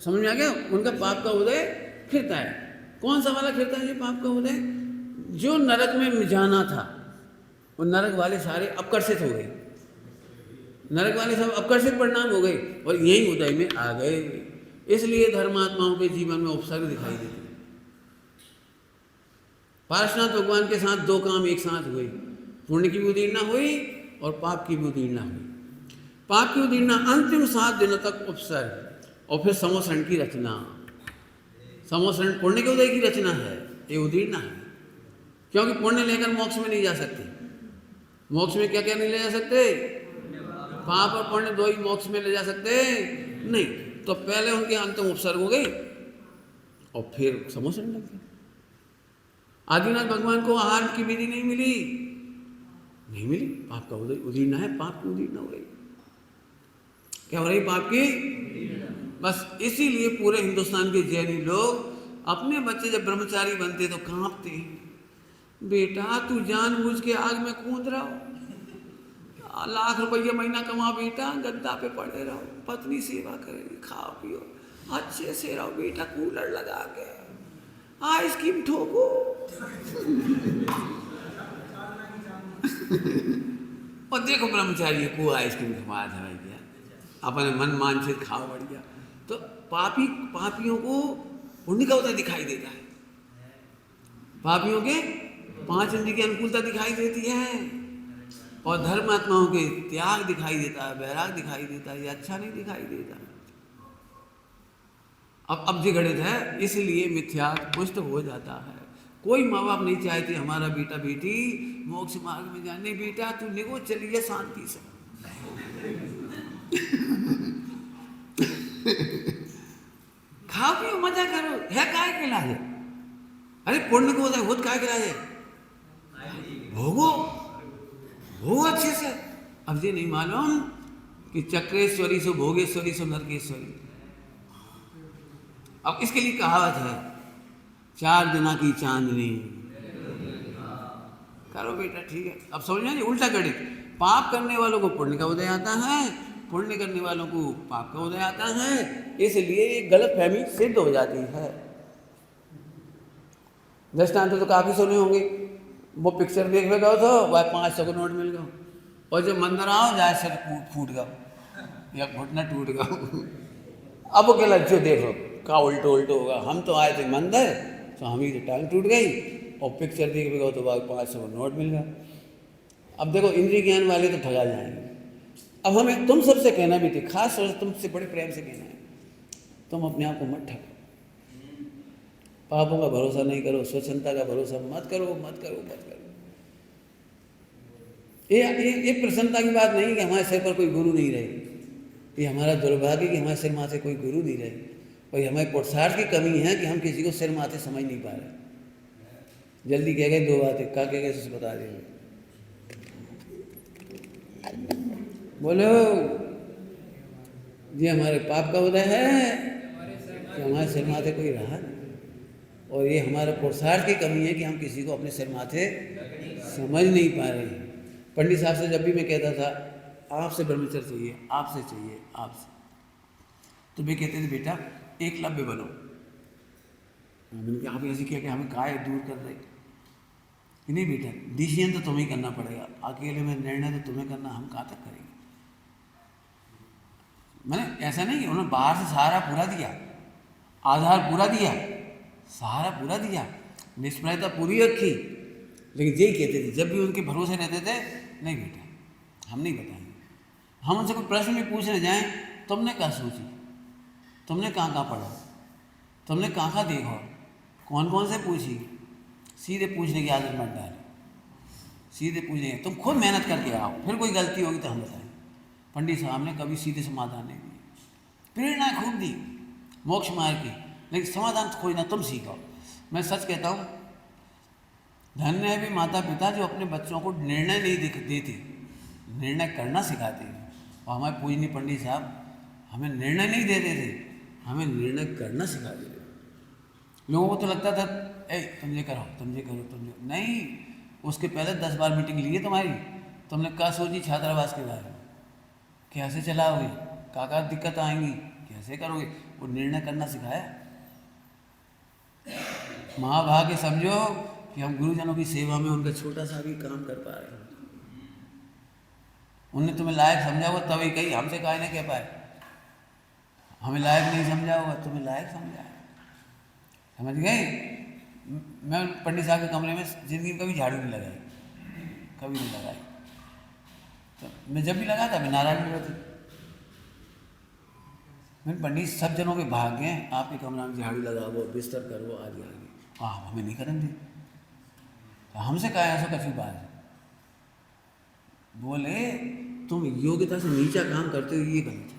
समझ में आ गया? उनका पाप का उदय खिरता है। कौन सा वाला खिरता है ये पाप का उदय? जो नरक में जाना था वो नरक वाले सारे अपकर्षित हो गए, नरक वाले सब अपकर्षित परिणाम हो गए और यही उदय में आ गए। इसलिए धर्मात्माओं के जीवन में उपसर्ग दिखाई देते। पार्श्वनाथ भगवान के साथ दो काम एक साथ हुए, पुण्य की भी उदीर्णा हुई और पाप की भी उदीर्णा हुई। पाप की उदीर्णा अंतिम 7 दिनों तक उपसर्ग और फिर समोसरण की रचना। समोसरण पुण्य के उदय की रचना है, ये उदीर्णा है। क्योंकि पुण्य लेकर मोक्ष में नहीं जा सकते। मोक्ष में क्या क्या नहीं ले जा सकते? पाप और पुण्य दो ही मोक्ष में ले जा सकते नहीं। तो पहले उनके अंतिम उपसर्ग हो गई और फिर समोसरण लग गया। आदिनाथ भगवान को आहार की विधि नहीं मिली, नहीं मिली, पाप का उदय उदीर्णा है, पाप की उदीर्णा हो रही। क्या हो रही? पाप की। बस इसीलिए पूरे हिंदुस्तान के जैनी लोग अपने बच्चे जब ब्रह्मचारी बनते तो कांपते हैं। बेटा तू जानबूझ के आग में कूद रहा हो, लाख रुपया महीना कमा बेटा, गद्दा पे पड़े रहो, पत्नी सेवा करेगी, खाओ पियो, अच्छे से रहो बेटा, कूलर लगा के आइसक्रीम ठोको। और देखो ब्रह्मचारी को आइसक्रीम खवा दिया, अपने मन मानसिक खाओ बढ़िया। तो पापियों को पुण्य का उदय दिखाई देता है, पापियों के 5 इंद्रिय की अनुकूलता दिखाई देती है और धर्मात्माओं के त्याग दिखाई देता है, वैराग दिखाई देता है। ये अच्छा नहीं दिखाई देता। अब जी गणित है, इसलिए मिथ्या पुष्ट हो जाता है। कोई माँ बाप नहीं चाहते हमारा बेटा बेटी मोक्ष मार्ग में जाने। बेटा तू निगो चलिए शांति से। खाओ पियो मजा करो, है काय के लाजे? अरे पुण्य को होता है खुद काय के लाजे? भोगो भोगो अच्छे से। अब ये नहीं मालूम कि चक्रेश्वरी सो भोगेश्वरी सो नरकेश्वरी। अब इसके लिए कहावत है, 4 दिना की चांदनी। करो बेटा ठीक है। अब समझ में उल्टा गणित, पाप करने वालों को पुण्य का उदय आता है, पुण्य करने वालों को पाप का उदय आता है। इसलिए एक गलत फहमी सिद्ध हो जाती है। दृष्टांत तो काफी सुने होंगे। वो पिक्चर देखने गए तो वह 500 का नोट मिल गया और जब मंदिर आओ जाए सिर फूट गया या घुटना टूट गया। अब वो क्या लज्जो देखो का उल्टो उल्टो होगा। हम तो आए थे मंदिर तो हमी तो टांग टूट गई और पिक्चर देख गए तो बाद 500 का नोट मिल गया। अब देखो इंद्रिय ज्ञान वाले तो ठगा जाएंगे। अब हमें तुम सबसे कहना भी थी, खास तौर से तुमसे बड़े प्रेम से कहना है, तुम अपने आप को मत ठगो। पापों का भरोसा नहीं करो, स्वच्छंदता का भरोसा मत करो मत करो मत करो। ये प्रसन्नता की बात नहीं कि हमारे सिर पर कोई गुरु नहीं रहे। ये हमारा दुर्भाग्य कि हमारे सिर माथे कोई गुरु नहीं रहे और हमारे पुरुषार्थ की कमी है कि हम किसी को सिर माथे समझ नहीं पा रहे। जल्दी कह गए 2 बातें, क्या कह गए बता देंगे। बोलो ये हमारे पाप का उदय है कि हमारे सिर माथे कोई रहा नहीं और ये हमारा पुरुषार्थ की कमी है कि हम किसी को अपने सिर माथे समझ नहीं पा रहे हैं। पंडित साहब से जब भी मैं कहता था आपसे ब्रह्मचर्य चाहिए, आपसे चाहिए, आपसे, तो वे कहते थे बेटा एकलव्य बनो। मैंने कहा आप ऐसे किया कि हमें काय दूर कर रहे कि नहीं बेटा, डिसीजन तो तुम्हें करना पड़ेगा, अकेले में निर्णय तो तुम्हें करना, हम कहाँ तक करेंगे। मैंने ऐसा नहीं कि उन्होंने बाहर से सहारा पूरा दिया, आधार पूरा दिया, सहारा पूरा दिया, निष्प्रयता पूरी रखी, लेकिन यही कहते थे, जब भी उनके भरोसे रहते थे, नहीं बेटा हम नहीं बताएंगे। हम उनसे कोई प्रश्न भी पूछने जाएं, तुमने क्या सोची, तुमने कहाँ पढ़ा, तुमने कहाँ देखा, कौन कौन से पूछी, सीधे पूछने की आदत मत डालें। सीधे पूछने, तुम खुद मेहनत करके आओ, फिर कोई गलती होगी तो हम बताएं। पंडित साहब ने कभी सीधे समाधान नहीं दिए, प्रेरणा खूब दी मोक्ष मार्ग की, लेकिन समाधान खोजना तुम सीखो। मैं सच कहता हूँ, धन्य है भी माता पिता जो अपने बच्चों को निर्णय नहीं देते, निर्णय करना सिखाते हैं। और हमारे पूजनीय पंडित साहब हमें निर्णय नहीं देते थे, हमें निर्णय करना सिखाते थे। लोगों को तो लगता था तुम ये करो, तुम ये करो, तुम ये नहीं। उसके पहले 10 बार मीटिंग ली है तुम्हारी, तुमने क्या सोची छात्रावास के बारे में, कैसे चलाओगे, क्या दिक्कत आएंगी, कैसे करोगे, वो निर्णय करना सिखाया। महाभाग्य समझो कि हम गुरुजनों की सेवा में उनका छोटा सा भी काम कर पा रहे हैं। उनने तुम्हें लायक समझा होगा तभी कही, हमसे काहे नहीं कह पाए। हमें लायक नहीं समझा होगा, तुम्हें लायक समझा, समझ गए। मैं पंडित साहब के कमरे में जिंदगी में कभी झाड़ू नहीं लगाई, कभी नहीं लगाई। तो मैं जब भी लगा था मैं नाराज नहीं होती। मैं पंडित सब जनों के भाग गए, आपके कमरा में झाड़ू लगाओ, बिस्तर करो, आगे आगे, आप हमें नहीं करने दी, तो हमसे कहा ऐसा कभी बात है। बोले तुम योग्यता से नीचा काम करते हो, ये गलत है।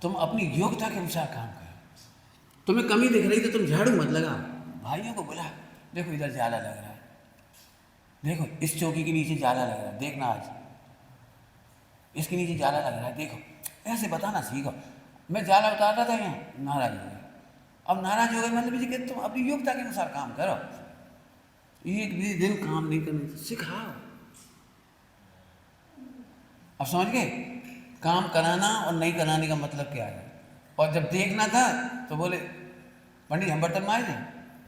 तुम अपनी योग्यता के अनुसार काम करो। तुम्हें कमी दिख रही तो तुम झाड़ू मत लगाओ। भाइयों को बोला, देखो इधर जाला लग रहा है, देखो इस चौकी के नीचे जाला लग रहा है, देखना आज इसके नीचे जाला लग रहा है, देखो, ऐसे बताना सीखो। मैं जाला उतार रहा था यहाँ, नाराज हो गए। अब नाराज हो गए मतलब कि तुम अपनी योग्यता के अनुसार काम करो, एक भी दिन काम नहीं करने सिखाओ। अब समझ गए काम कराना और नहीं कराने का मतलब क्या है। और जब देखना था तो बोले पंडित हम बर्तन मांज दें,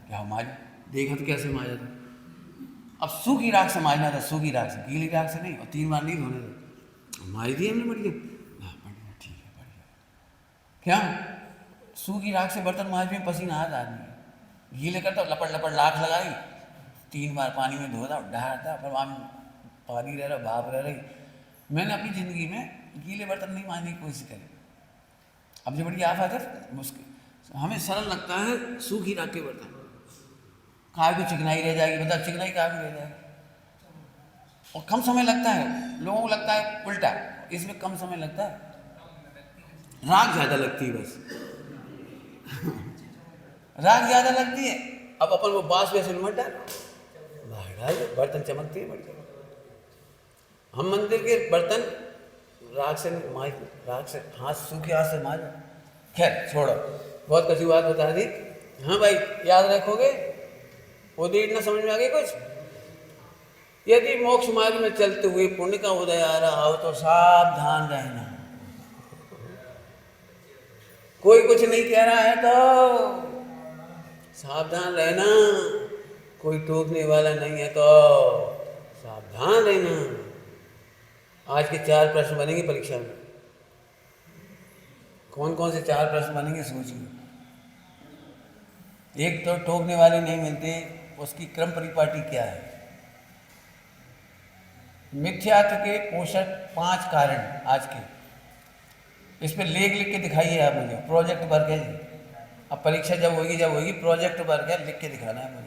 क्या मांज, देखा तो कैसे मांजा था। अब सूखी राख से मांजना था, सूखी राख से, गीली राख से नहीं, और 3 बार नहीं धोने थे, मांज दिए हमने बढ़िया। बढ़िया, ठीक है, बढ़िया। क्या सूखी राख से बर्तन मांज में पसीना आता आदमी, गीले करता लपड़ लपड़ लाख लगाई, 3 बार पानी में धोता, डहाता, पर वहाँ पानी रह रहा, भाप रह रही। मैंने अपनी ज़िंदगी में गीले बर्तन नहीं मांजने की कोशिश करी। अब जो बड़ी आफत है मुश्किल, हमें सरल लगता है सूखी राख के बर्तन, काय को चिकनाई रह जाएगी, बता चिकनाई काय को रह जाएगी। और कम समय लगता है, लोगों को लगता है उल्टा, इसमें कम समय लगता है, राख ज़्यादा लगती है बस राख ज़्यादा लगती है। अब अपन वो बांस वैसे मत डाल, बाहर डाल, बर्तन चमकती है बढ़िया। हम मंदिर के बर्तन राख से मांज, राख से हाथ, सूखे हाथ से मांज। खैर छोड़ो, बहुत कसी बात बता दी। हाँ भाई याद रखोगे, उदय न समझ में आ गई कुछ। यदि मोक्ष मार्ग में चलते हुए पुण्य का उदय आ रहा हो तो सावधान रहना। कोई कुछ नहीं कह रहा है तो सावधान रहना, कोई टोकने वाला नहीं है तो सावधान रहना। आज के 4 प्रश्न बनेंगे परीक्षा में। कौन कौन से 4 प्रश्न बनेंगे सोचिए। एक तो टोकने वाले नहीं मिलते, उसकी क्रम परिपाटी क्या है। मिथ्यात्व के पोषक 5 कारण आज के, इस पे लेख लिख के दिखाइए आप मुझे, प्रोजेक्ट वर्क है जी। अब परीक्षा जब होगी प्रोजेक्ट वर्क है, लिख के दिखाना है मुझे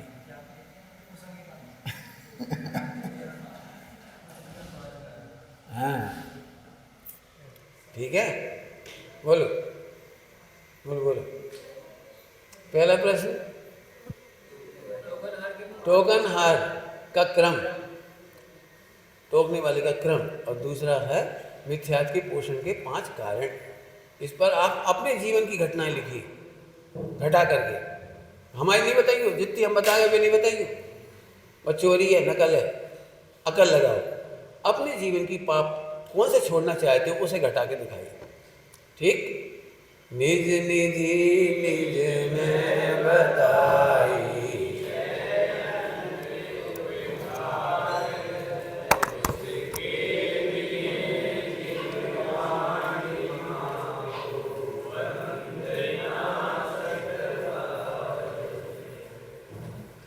हाँ ठीक है, बोलो बोलो बोलो। पहला प्रश्न, टोकन हार का क्रम, टोकने वाले का क्रम, और दूसरा है मिथ्यात्व के पोषण के 5 कारण। इस पर आप अपने जीवन की घटनाएं लिखिए, घटा करके। हमारी नहीं बताइए, जितनी हम बताएंगे वे नहीं बताइए। और चोरी है, नकल है, अकल लगाओ। अपने जीवन की पाप कौन से छोड़ना चाहते हो उसे घटा के दिखाइए, ठीक। निज निधि निज में बताई